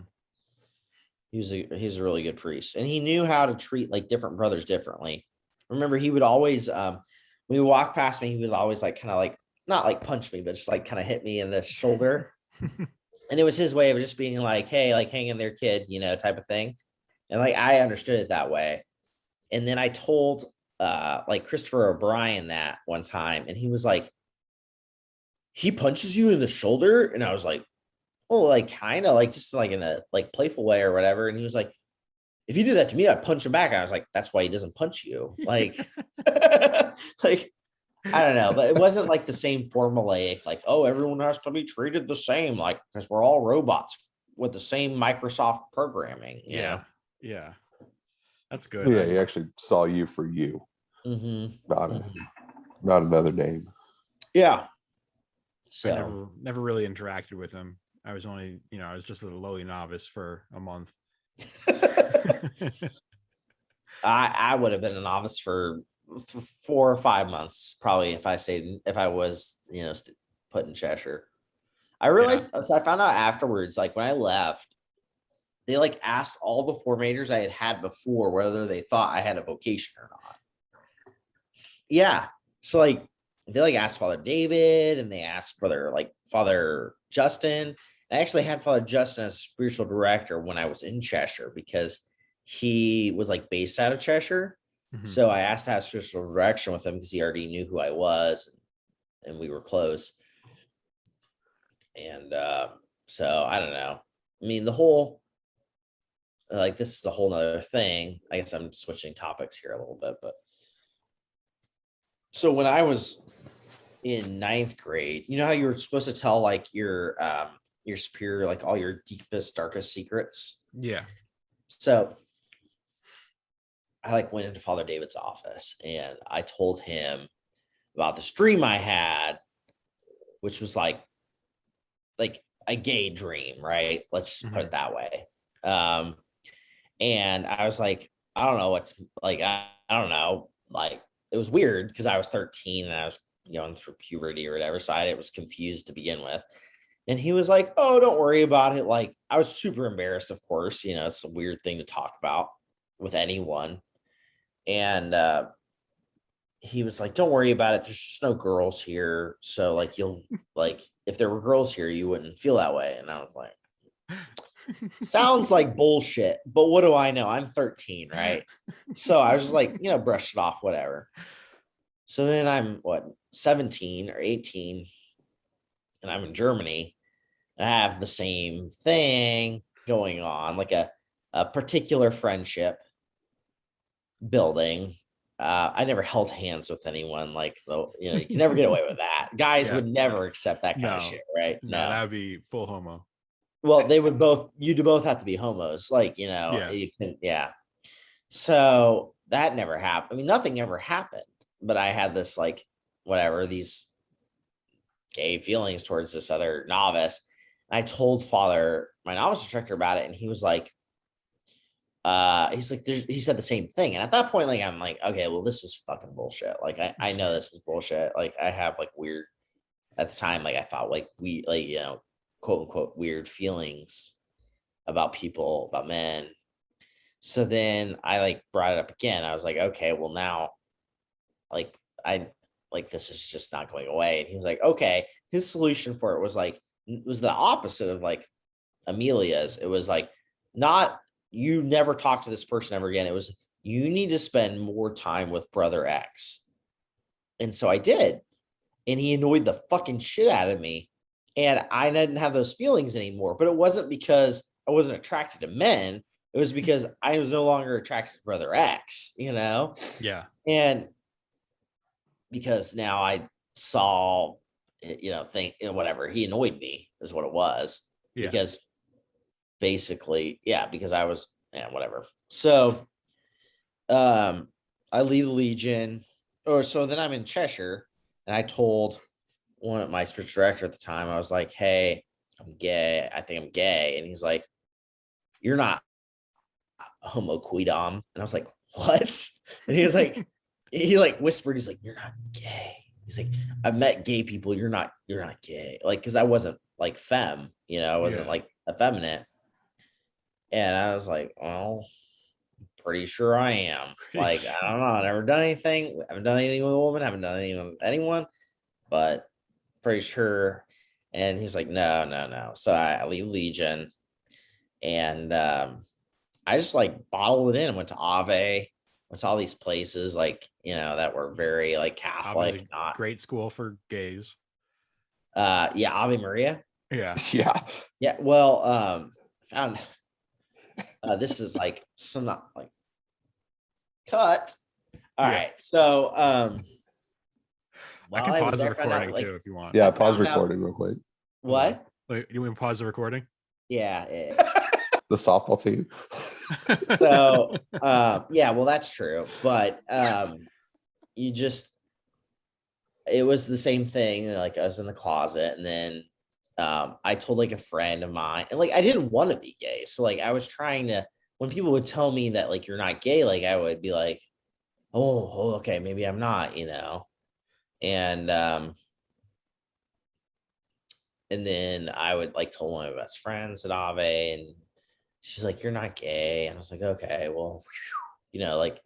he's a really good priest, and he knew how to treat like different brothers differently. Remember, he would always when he would walk past me, he would always like kind of like not like punch me, but just like kind of hit me in the shoulder. And it was his way of just being like, hey, like hang in there, kid, type of thing. And like I understood it that way. And then I told like Christopher O'Brien that one time, and he was like, he punches you in the shoulder? And I was like, oh, like kind of like just like in a like playful way or whatever. And he was like, if you do that to me, I'd punch him back. And I was like, that's why he doesn't punch you. Like, like, I don't know, but it wasn't like the same formulaic, like, oh, everyone has to be treated the same, like, because we're all robots with the same Microsoft programming. You know? Yeah. That's good. Yeah, he actually saw you for you. Not another name. Yeah. So I never really interacted with him. I was only, I was just a lowly novice for a month. I would have been a novice for 4 or 5 months, probably, if I was, put in Cheshire. I realized, so I found out afterwards, like when I left, they like asked all the formators I had before whether they thought I had a vocation or not. Yeah. So like they like asked Father David, and they asked Father Justin. I actually had Father Justin as spiritual director when I was in Cheshire because he was like based out of Cheshire. So I asked to have spiritual direction with him because he already knew who I was, and we were close. And so I don't know. I mean, the whole like this is a whole nother thing. I guess I'm switching topics here a little bit, but so when I was in 9th grade, you know how you were supposed to tell like your superior like all your deepest, darkest secrets? Yeah. So I like went into Father David's office and I told him about this dream I had, which was like a gay dream, right? Let's just put it that way. And I was like, I don't know what's like, I don't know. Like, it was weird because I was 13 and I was going through puberty or whatever. So I was confused to begin with. And he was like, oh, don't worry about it. Like, I was super embarrassed, of course. It's a weird thing to talk about with anyone. And he was like, don't worry about it. There's just no girls here. So like, you'll like, if there were girls here, you wouldn't feel that way. And I was like, Sounds like bullshit, but what do I know? I'm 13, right? So I was just like, brush it off, whatever. So then I'm 17 or 18, and I'm in Germany. And I have the same thing going on, like a particular friendship building. I never held hands with anyone, like, though, you can never get away with that. Guys would never accept that kind of shit, right? No, that would be full homo. Well, you'd both have to be homos, like, you can, So that never happened. I mean, nothing ever happened, but I had this, like, whatever, these gay feelings towards this other novice. And I told my novice instructor about it, and he was like, he said the same thing. And at that point, like, I'm like, okay, well, this is fucking bullshit. Like, I know this is bullshit. Like, I have, like, weird, at the time, like, I thought, like, we, like, quote unquote, weird feelings about people, about men. So then I, like, brought it up again. I was like, okay, well, now, like, this is just not going away. And he was like, okay. His solution for it was the opposite of, like, Amelia's. It was like, not, you never talk to this person ever again. It was, you need to spend more time with brother X. And so I did. And he annoyed the fucking shit out of me. And I didn't have those feelings anymore. But it wasn't because I wasn't attracted to men. It was because I was no longer attracted to brother X, Yeah. And because now I saw, whatever, he annoyed me is what it was. Yeah. Because basically, because I was, whatever. So I leave the Legion, so then I'm in Cheshire, and I told one of my spiritual director at the time, I was like, hey, I'm gay. I think I'm gay. And he's like, you're not homoquidom. And I was like, what? And he was like, he like whispered, he's like, you're not gay. He's like, I've met gay people. You're not gay. Like, cause I wasn't like femme, I wasn't like effeminate. And I was like, well, pretty sure I am. Like, I don't know. I never done anything. I haven't done anything with a woman. I haven't done anything with anyone, but pretty sure. And he's like, no. So I leave Legion, and I just, like, bottled it in and went to Ave, went to all these places, like, that were very, like, Catholic. Not great school for gays. Ave Maria. Yeah. Yeah. Well, found this is like some, not like, cut. All right. So I can pause the recording too if you want. Yeah, pause recording real quick. What? Wait, you want to pause the recording? Yeah. The softball team. So well, that's true. But it was the same thing. Like, I was in the closet, and then I told, like, a friend of mine, and, like, I didn't want to be gay. So, like, I was trying to, when people would tell me that, like, you're not gay, like, I would be like, oh, okay, maybe I'm not, and then I would, like, tell one of my best friends at Ave, and she's like, you're not gay. And I was like, okay, well, like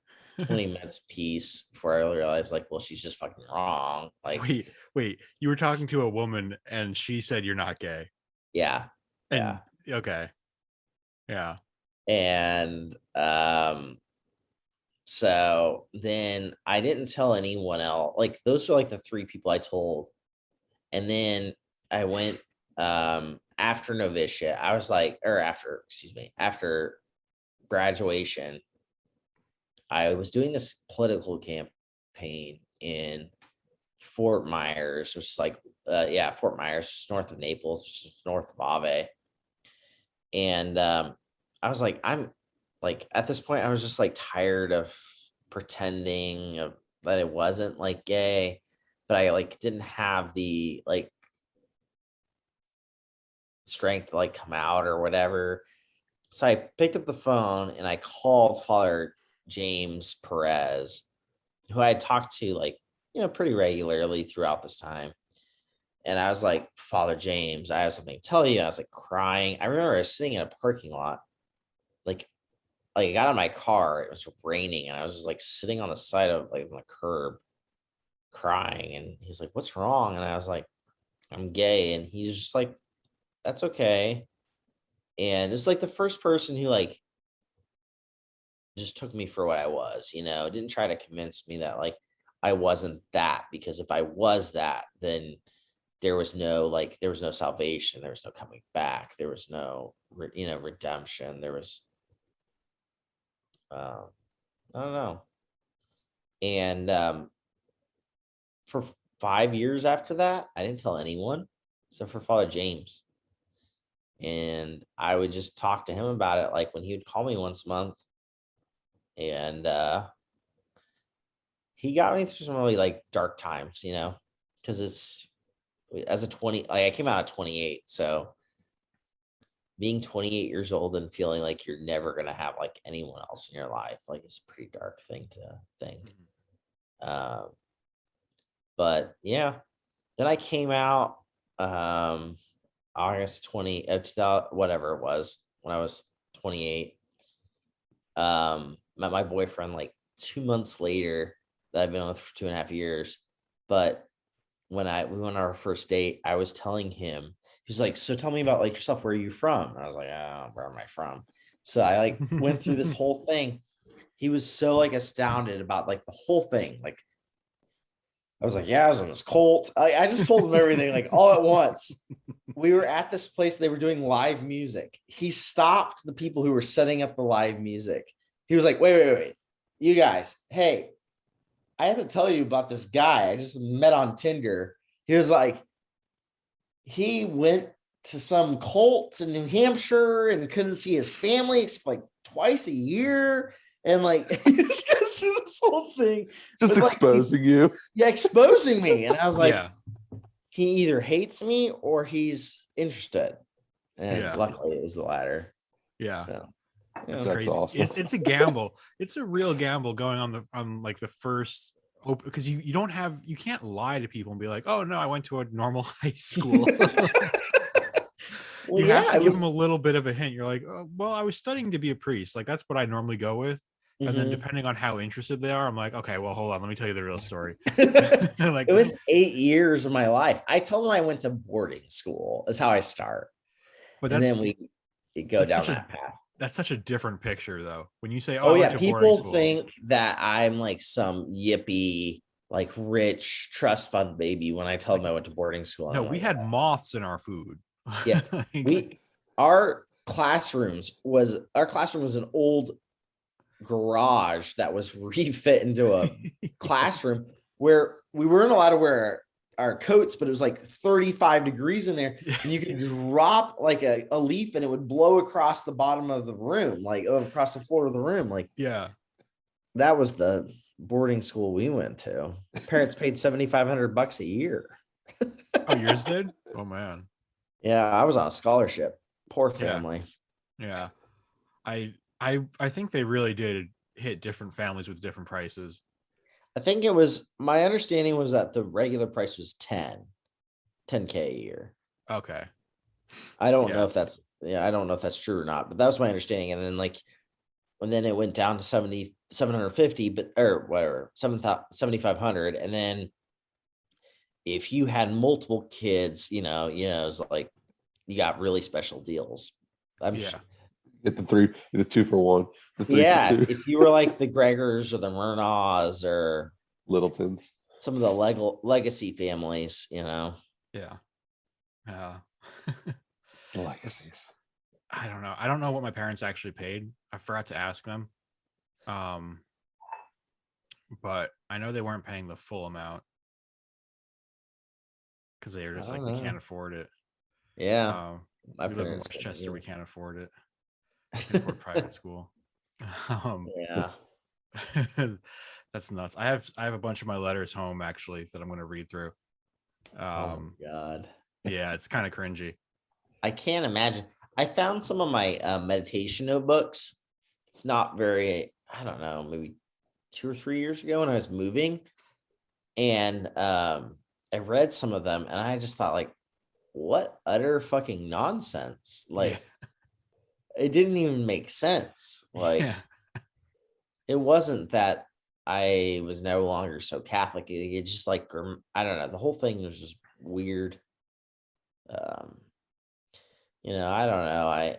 20 minutes piece before I realized, like, well, she's just fucking wrong. Like, wait, you were talking to a woman and she said you're not gay. Yeah. And, okay. Yeah. And so then I didn't tell anyone else. Like, those were, like, the three people I told. And then I went after novitiate. I was like, after graduation, I was doing this political campaign in Fort Myers, which is like, Fort Myers, north of Naples, which is north of Ave. And I was like, I'm like, at this point, I was just, like, tired of pretending that it wasn't, like, gay, but I, like, didn't have the, like, strength to, like, come out or whatever. So I picked up the phone and I called Father James Perez, who I had talked to, like, pretty regularly throughout this time. And I was like, Father James, I have something to tell you. And I was, like, crying. I remember I was sitting in a parking lot, like I got out of my car, it was raining, and I was just, like, sitting on the side of, like, on the curb crying. And he's like, what's wrong? And I was like, I'm gay. And he's just like, that's okay. And it's like the first person who like just took me for what I was, didn't try to convince me that like I wasn't that, because if I was that, then there was no salvation, there was no coming back, there was no redemption, there was I don't know. And for 5 years after that, I didn't tell anyone except for Father James. And I would just talk to him about it, like when he would call me once a month. And he got me through some really like dark times, because it's as a 20, like I came out at 28. So being 28 years old and feeling like you're never going to have like anyone else in your life, like it's a pretty dark thing to think. But yeah, then I came out August 20, 2000, whatever it was, when I was 28. Met my boyfriend like 2 months later, that I've been with for 2.5 years. But when we went on our first date, I was telling him, he was like, so tell me about like yourself, where are you from? And I was like, oh, where am I from? So I like went through this whole thing. He was so like astounded about like the whole thing. Like I was like, yeah, I was in this cult. I just told him everything like all at once. We were at this place, they were doing live music. He stopped the people who were setting up the live music. He was like, wait, you guys, hey, I have to tell you about this guy I just met on Tinder. He was like, he went to some cult in New Hampshire and couldn't see his family except like twice a year. And like, he just goes through this whole thing. Just exposing like, you. Yeah, exposing me. And I was like, yeah. He either hates me or he's interested. And luckily it was the latter. Yeah. So, That's That's crazy. awesome. It's a gamble. It's a real gamble going on like the first, because you can't lie to people and be like, oh no, I went to a normal high school. Well, you have to give them a little bit of a hint. You're like, oh, well, I was studying to be a priest. Like that's what I normally go with. And then depending on how interested they are, I'm like, okay, well, hold on, let me tell you the real story. Like, it was 8 years of my life. I told them I went to boarding school. That's how I start. But then we go down that path. That's such a different picture, though. When you say, "Oh yeah," people think that I'm like some yippee, like rich trust fund baby when I tell them I went to boarding school. No, we had moths in our food. Yeah, our classroom was an old garage that was refit into a classroom where we weren't allowed to wear our coats, but it was like 35 degrees in there, and you could drop like a leaf and it would blow across the bottom of the room, like across the floor of the room. Like, yeah, that was the boarding school we went to. Parents paid $7,500 a year. Oh, yours did? Oh man. Yeah, I was on a scholarship. Poor family. Yeah. I think they really did hit different families with different prices. I think it was, my understanding was that the regular price was 10K a year. Okay. I don't know if that's true or not, but that was my understanding. And then it went down to 750, but or whatever, 7,500. And then if you had multiple kids, it was like you got really special deals. Get the 2 for 1. The 3 for 2. If you were like the Gregors or the Murnaws or Littletons, some of the legacy families, Yeah. Legacies. I don't know. I don't know what my parents actually paid. I forgot to ask them. But I know they weren't paying the full amount because they were just like, we can't afford it. Yeah. We live in Westchester. We can't afford it. We afford private school. Yeah. That's nuts. I have a bunch of my letters home actually that I'm going to read through. Oh my God. Yeah, it's kind of cringy. I can't imagine. I found some of my meditation notebooks, not very, I don't know, maybe 2 or 3 years ago when I was moving. And I read some of them and I just thought, like, what utter fucking nonsense. Like, it didn't even make sense. Like, it wasn't that I was no longer so Catholic. It's just like, I don't know. The whole thing was just weird. I don't know.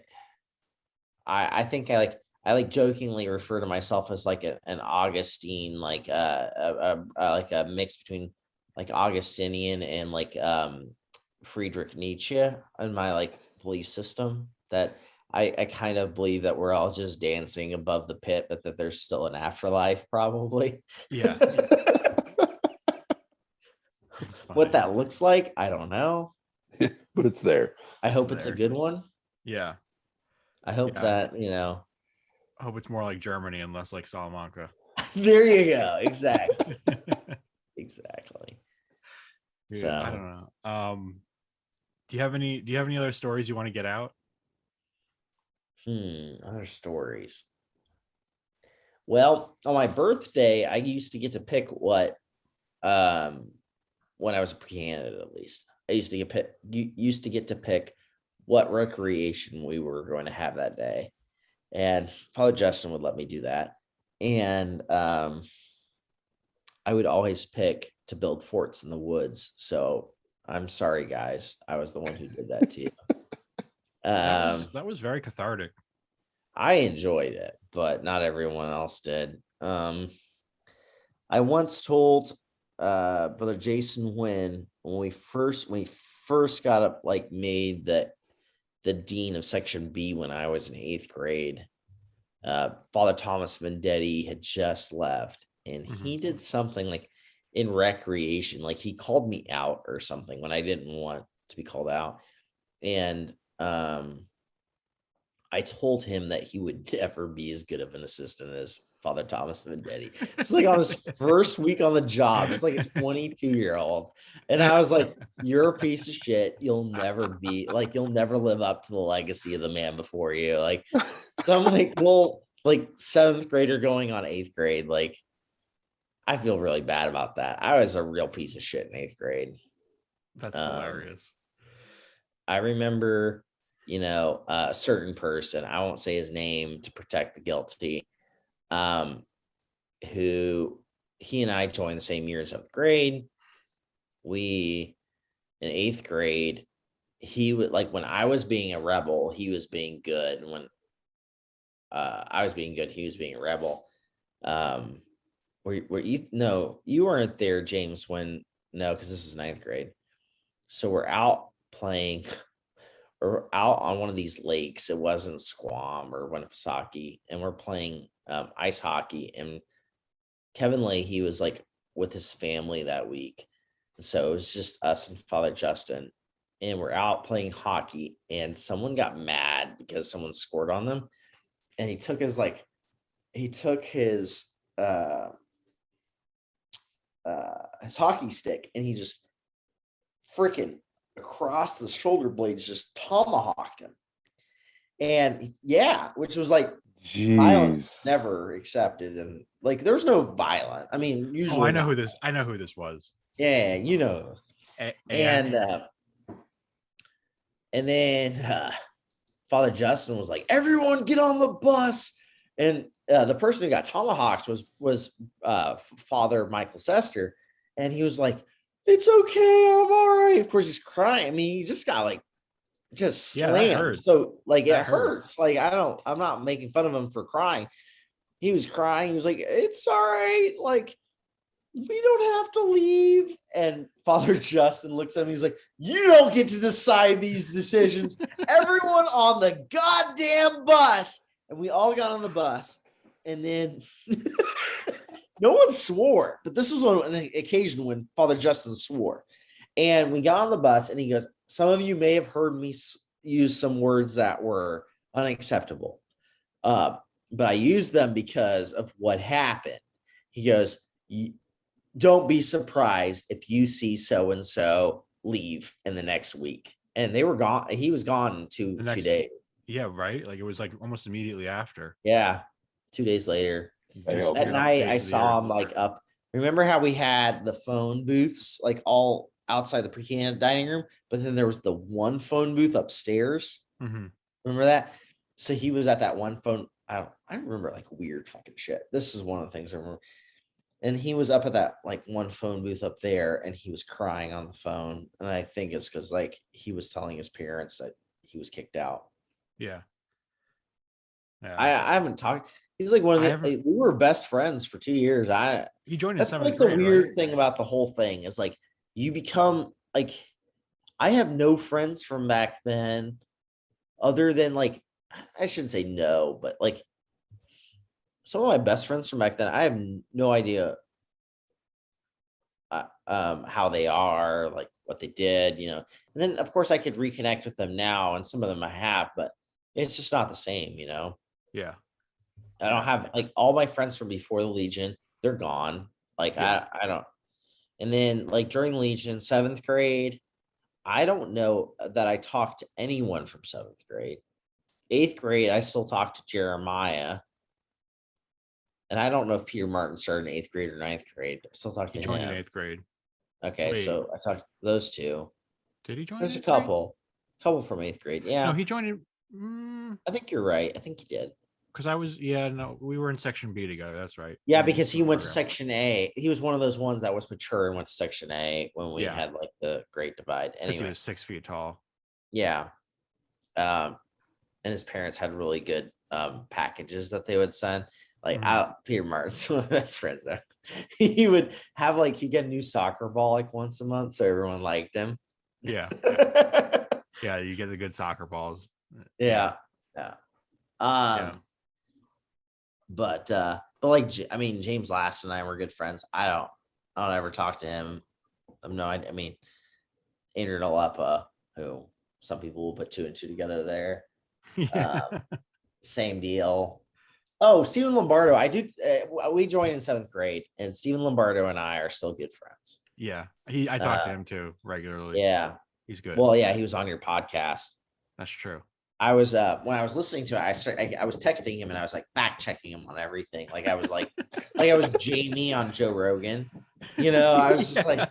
I think I like jokingly refer to myself as like an Augustine, like like a mix between like Augustinian and like Friedrich Nietzsche in my like belief system, that I kind of believe that we're all just dancing above the pit, but that there's still an afterlife, probably. Yeah. What that looks like, I don't know. But it's there. I hope it's a good one. Yeah. I hope that, you know. I hope it's more like Germany and less like Salamanca. There you go. Exactly. Exactly. Yeah, So I don't know. Do you have any other stories you want to get out? Other stories. Well, on my birthday, I used to get to pick what when I was a pre-candidate, at least. I used to get to pick what recreation we were going to have that day. And Father Justin would let me do that. And I would always pick to build forts in the woods. So I'm sorry, guys. I was the one who did that to you. That was very cathartic. I enjoyed it, but not everyone else did. I once told Brother Jason when we first got up, like made the dean of section B when I was in 8th grade. Father Thomas Vendetti had just left, and he did something like in recreation, like he called me out or something when I didn't want to be called out. And I told him that he would never be as good of an assistant as Father Thomas Vendetti. It's like on his first week on the job. It's like a 22-year-old. And I was like, you're a piece of shit. You'll never live up to the legacy of the man before you. Like, so I'm like, well, like 7th grader going on 8th grade. Like, I feel really bad about that. I was a real piece of shit in 8th grade. That's hilarious. I remember, a certain person, I won't say his name to protect the guilty, who he and I joined the same year in 7th grade. We, in 8th grade, he would, like, when I was being a rebel, he was being good. And when I was being good, he was being a rebel. You weren't there, James, because this was 9th grade. So we're out playing or out on one of these lakes. It wasn't Squam or Winnipesaukee, and we're playing ice hockey. And Kevin Leahy was like with his family that week, so it was just us and Father Justin, and we're out playing hockey. And someone got mad because someone scored on them, and he took his hockey stick, and he just freaking across the shoulder blades just tomahawked him. And yeah, which was like, violence never accepted, and like there's no violence. I mean, usually I know who this was. Yeah, and then Father Justin was like, everyone get on the bus. And the person who got tomahawked was Father Michael Sester, and he was like, it's okay, I'm all right. Of course he's crying. I mean, he just got like just slammed. That hurts. So like it hurts. Like I'm not making fun of him for crying. He was crying. He was like, it's all right. Like, we don't have to leave. And Father Justin looks at him. He's like, you don't get to decide these decisions. Everyone on the goddamn bus. And we all got on the bus. And then no one swore, but this was on an occasion when Father Justin swore. And we got on the bus, and he goes, some of you may have heard me use some words that were unacceptable, but I used them because of what happened. He goes, don't be surprised if you see so-and-so leave in the next week. And they were gone. He was gone in two days. Yeah, right? Like it was like almost immediately after. Yeah, 2 days later. That night I saw him like up. Remember how we had the phone booths like all outside the pre-candidate dining room, but then there was the one phone booth upstairs. Remember that? So he was at that one phone. I remember like weird fucking shit. This is one of the things I remember. And he was up at that like one phone booth up there, and he was crying on the phone. And I think it's because like he was telling his parents that he was kicked out. Yeah. Yeah. I haven't talked. He's like one of the. We were best friends for 2 years. He joined in That's seventh like grade, the weird right? thing about the whole thing is like you become like. I have no friends from back then, other than like I shouldn't say no, but like some of my best friends from back then, I have no idea how they are, like what they did, you know. And then of course I could reconnect with them now, and some of them I have, but it's just not the same, you know. Yeah. I don't have like all my friends from before the Legion, they're gone. Like I don't. And then like during Legion, 7th grade, I don't know that I talked to anyone from 7th grade. 8th grade, I still talked to Jeremiah. And I don't know if Peter Martin started in 8th grade or 9th grade. I still talk to He joined him. in 8th grade. Okay, Wait. so I talked to those two. Did he join? There's a grade? couple from 8th grade. Yeah. No, he joined in. I think you're right. I think he did. Because we were in section B together. That's right. Yeah, because he went to section A. He was one of those ones that was mature and went to section A when we had like the Great Divide. Anyway, he was 6 feet tall. Yeah. And his parents had really good packages that they would send. Like Peter Martin's one of my best friends there. He would have like you get a new soccer ball like once a month, so everyone liked him. Yeah. Yeah, you get the good soccer balls. Yeah. But like I mean, James Last and I were good friends. I don't ever talk to him. I mean, Andrew Nalapa, who some people will put 2 and 2 together there. Same deal. Oh, Stephen Lombardo. I do. We joined in 7th grade, and Stephen Lombardo and I are still good friends. Yeah, I talk to him too regularly. Yeah, he's good. Well, yeah, he was on your podcast. That's true. I was when I was listening to it, I was texting him and I was like fact checking him on everything. Like I was like I was Jamie on Joe Rogan. You know, I was just like,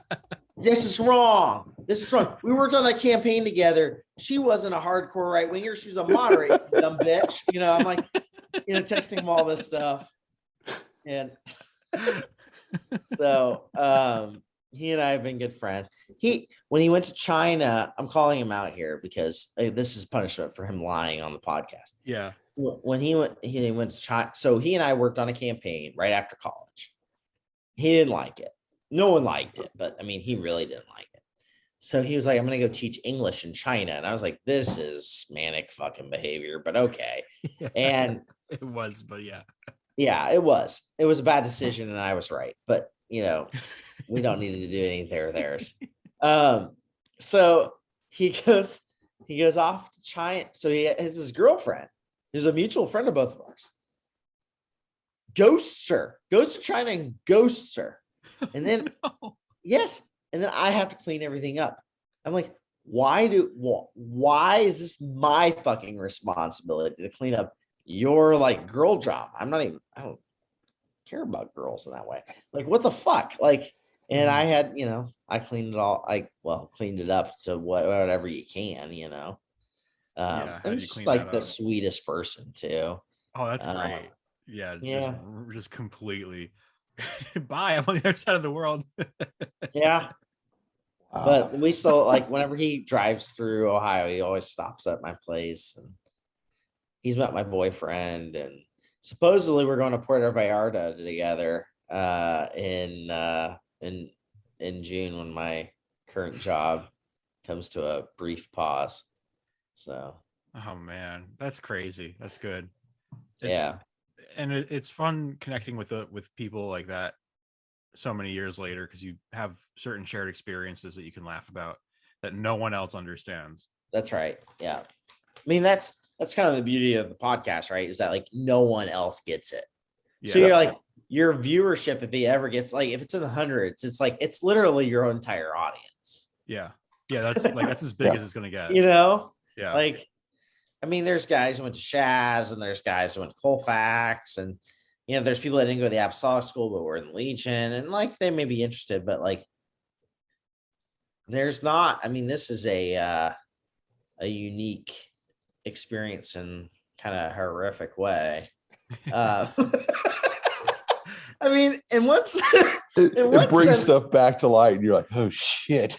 this is wrong. This is wrong. We worked on that campaign together. She wasn't a hardcore right winger. She was a moderate, dumb bitch. You know, I'm like, you know, texting him all this stuff. And so he and I have been good friends. When he went to China, I'm calling him out here because this is punishment for him lying on the podcast. Yeah. When he went to China. So he and I worked on a campaign right after college. He didn't like it. No one liked it, but I mean, he really didn't like it. So he was like, I'm going to go teach English in China. And I was like, this is manic fucking behavior, but okay. Yeah, and it was, but yeah. Yeah, it was. It was a bad decision and I was right. But, you know, we don't need to do anything there or theirs. So he goes off to China. So he has his girlfriend, who's a mutual friend of both of ours. Ghosts her, goes to China and ghosts her. And then, yes. And then I have to clean everything up. I'm like, why is this my fucking responsibility to clean up your like girl drama? I don't care about girls in that way. Like, what the fuck? Like, and I had, you know, I cleaned it all. Cleaned it up to whatever you can, you know. I'm just like the sweetest person too. Oh, that's great. Yeah. Just completely. Bye. I'm on the other side of the world. Yeah. But we still like whenever he drives through Ohio, he always stops at my place, and he's met my boyfriend, and supposedly we're going to Puerto Vallarta together in June when my current job comes to a brief pause. So, oh man, that's crazy. That's good. And it's fun connecting with people like that so many years later, because you have certain shared experiences that you can laugh about that no one else understands. That's right. Yeah. I mean, that's kind of the beauty of the podcast, right? Is that like no one else gets it. Yeah. So you're like, your viewership, if it ever gets like, if it's in the hundreds, it's like, it's literally your entire audience. Yeah. Yeah. That's as big as it's going to get. You know? Yeah. Like, I mean, there's guys who went to Shaz and there's guys who went to Colfax, and, you know, there's people that didn't go to the Apostolic School, but were in Legion, and like, they may be interested, but like, there's not, I mean, this is a unique experience in kind of horrific way. I mean, and once it brings stuff back to light, and you're like, oh shit.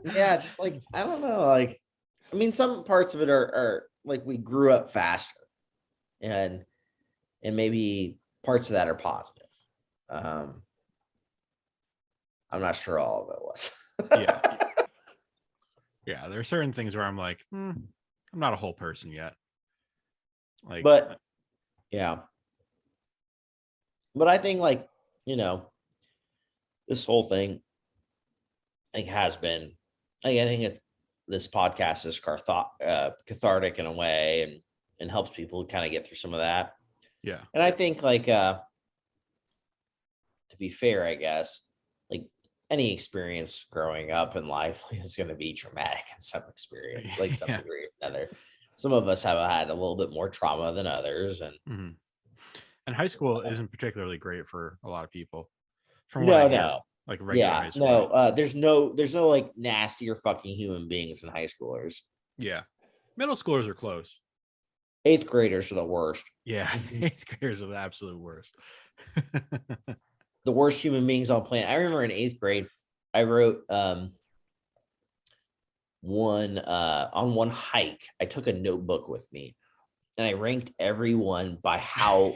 Yeah, just like, I don't know, like, I mean, some parts of it are like we grew up faster, and maybe parts of that are positive. I'm not sure all of it was. Yeah, there are certain things where I'm like, I'm not a whole person yet. Like, but I think, like, this whole thing, I think, has been, I think this podcast is cathartic in a way, and helps people kind of get through some of that. Yeah. And I think, like, to be fair, I guess, like, any experience growing up in life is going to be traumatic in some experience, like some degree or another. Some of us have had a little bit more trauma than others, and and high school isn't particularly great for a lot of people. From what I hear, like regular high school. There's no like nastier fucking human beings than high schoolers. Yeah, middle schoolers are close. 8th graders are the worst. Yeah, 8th graders are the absolute worst. The worst human beings on planet. I remember in 8th grade, I wrote on one hike. I took a notebook with me, and I ranked everyone by how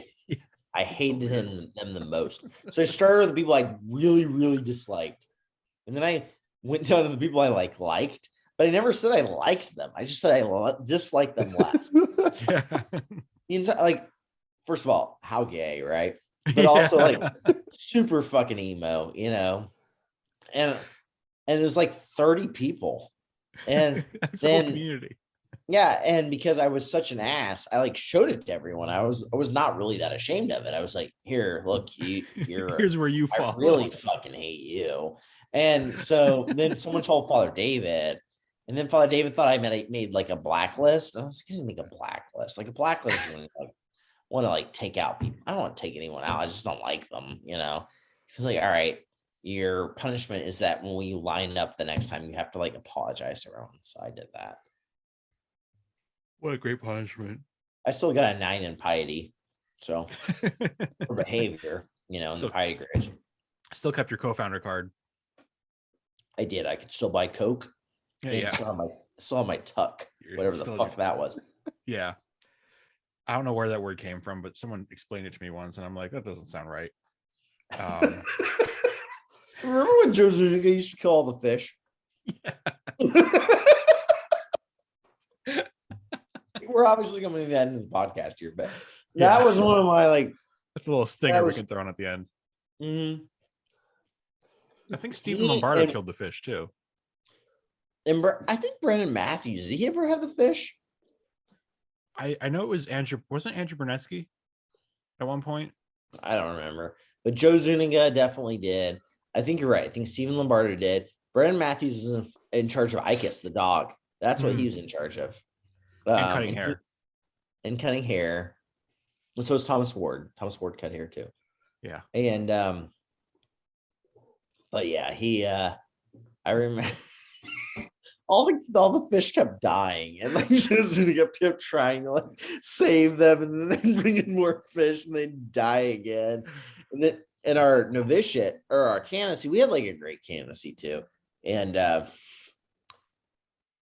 I hated them the most. So I started with the people I really, really disliked, and then I went down to the people I liked. But I never said I liked them. I just said I disliked them less. Like, first of all, how gay, right? But also, like, super fucking emo, and it was like 30 people, and then community. Yeah, and because I was such an ass, I like showed it to everyone. I was not really that ashamed of it. I was like, "Here, look, you're here's where you fall. I really fucking hate you." And so then someone told Father David, and then Father David thought I made like a blacklist. And I was like, I didn't make a blacklist. Like, a blacklist is when you like want to like take out people. I don't want to take anyone out. I just don't like them, He's like, all right, your punishment is that when we line up the next time, you have to like apologize to everyone. So I did that. What a great punishment. I still got a 9 in piety. So for behavior, in the piety grades. Still kept your co-founder card. I did. I could still buy Coke. Yeah. Still on my tuck, whatever the fuck that was. Yeah. I don't know where that word came from, but someone explained it to me once, and I'm like, that doesn't sound right. Remember when Joe Zuniga used to kill all the fish? Yeah. We're obviously coming to the end of the podcast here, but that was one of my like. That's a little stinger we can throw in at the end. Mm-hmm. I think Stephen Lombardo killed the fish too. And I think Brendan Matthews, did he ever have the fish? I know it was Andrew. Wasn't Andrew Bernetsky at one point? I don't remember, but Joe Zuniga definitely did. I think you're right. I think Stephen Lombardo did. Brendan Matthews was in charge of ICAS, the dog. That's what he was in charge of. And cutting hair. And cutting hair. And so is Thomas Ward. Thomas Ward cut hair too. Yeah. And but yeah, I remember all the fish kept dying, and like just kept trying to like save them, and then bring in more fish, and they'd die again. And then in our novitiate or our candidacy, we had like a great candidacy too. And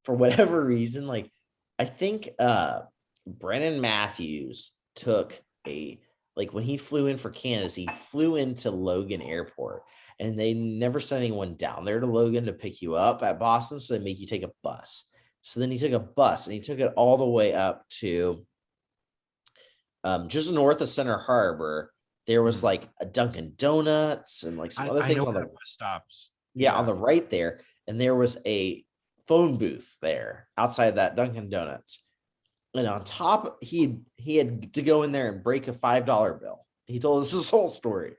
for whatever reason, like I think Brennan Matthews took when he flew in for candidacy, he flew into Logan Airport, and they never sent anyone down there to Logan to pick you up at Boston. So they make you take a bus. So then he took a bus, and he took it all the way up to just north of Center Harbor. There was like a Dunkin' Donuts and like some other things on the bus stops. Yeah, on the right there. And there was a phone booth there outside that Dunkin' Donuts. And on top, he had to go in there and break a $5 bill. He told us this whole story.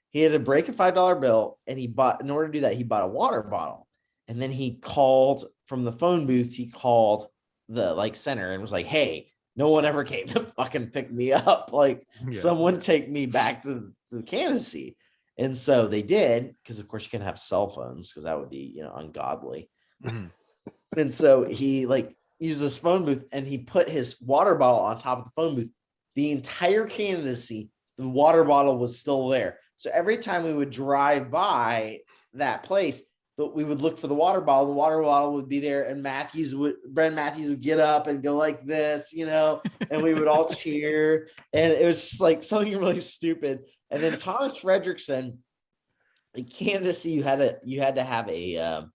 He had to break a $5 bill, and in order to do that, he bought a water bottle. And then he called from the phone booth. He called the center and was like, "Hey, no one ever came to fucking pick me up. Someone take me back to the candidacy." And so they did, because of course you can't have cell phones because that would be, ungodly. Mm-hmm. And so he used this phone booth, and he put his water bottle on top of the phone booth. The entire candidacy, the water bottle was still there. So every time we would drive by that place, we would look for the water bottle. The water bottle would be there, and Brandon Matthews would get up and go like this, and we would all cheer. And it was just like something really stupid. And then Thomas Fredrickson, in candidacy, you had to have a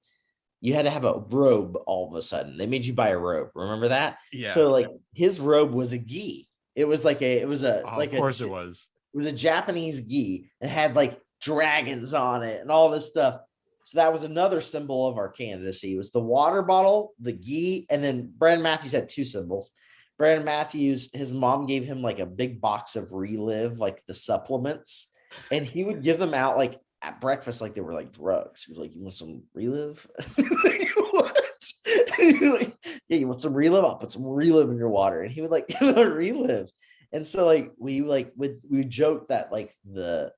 robe all of a sudden. They made you buy a robe. Remember that? Yeah. So like his robe was a gi. It was like of course it was. It was a Japanese gi and had like dragons on it and all this stuff. So that was another symbol of our candidacy. It was the water bottle, the gi, and then Brandon Matthews had two symbols. Brandon Matthews, his mom gave him like a big box of Relive, like the supplements, and he would give them out like at breakfast, like they were like drugs. He was like, "You want some Relive?" What? Like, yeah, you want some Relive? I'll put some Relive in your water, and he would like give him a Relive. And so like we joked that like the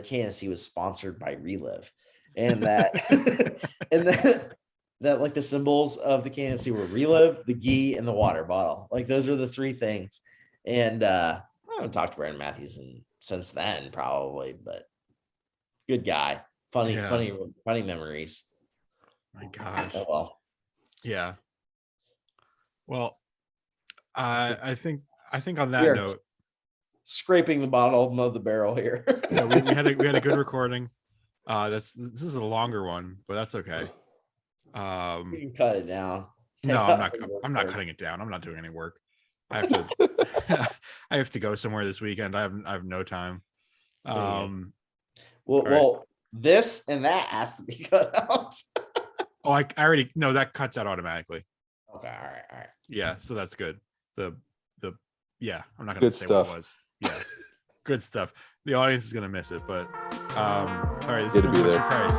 candidacy was sponsored by Relive. And that that like the symbols of the candidacy were Relive, the gi, and the water bottle. Like those are the three things. And I haven't talked to Brandon Matthews since then, probably, but good guy. Funny memories. My gosh. Oh well. Yeah. Well, I think on that note, scraping the bottom of the barrel here. Yeah, we had a good recording. This is a longer one, but that's okay. You can cut it down. No, I'm not cutting it down. I'm not doing any work. I have to I have to go somewhere this weekend. I have no time. Well, this and that has to be cut out. Oh, I already know that cuts out automatically. Okay, all right. Yeah, so that's good. Yeah, I'm not gonna say what it was. Yeah. Good stuff. The audience is gonna miss it, but all right, this is Good to be there. Price.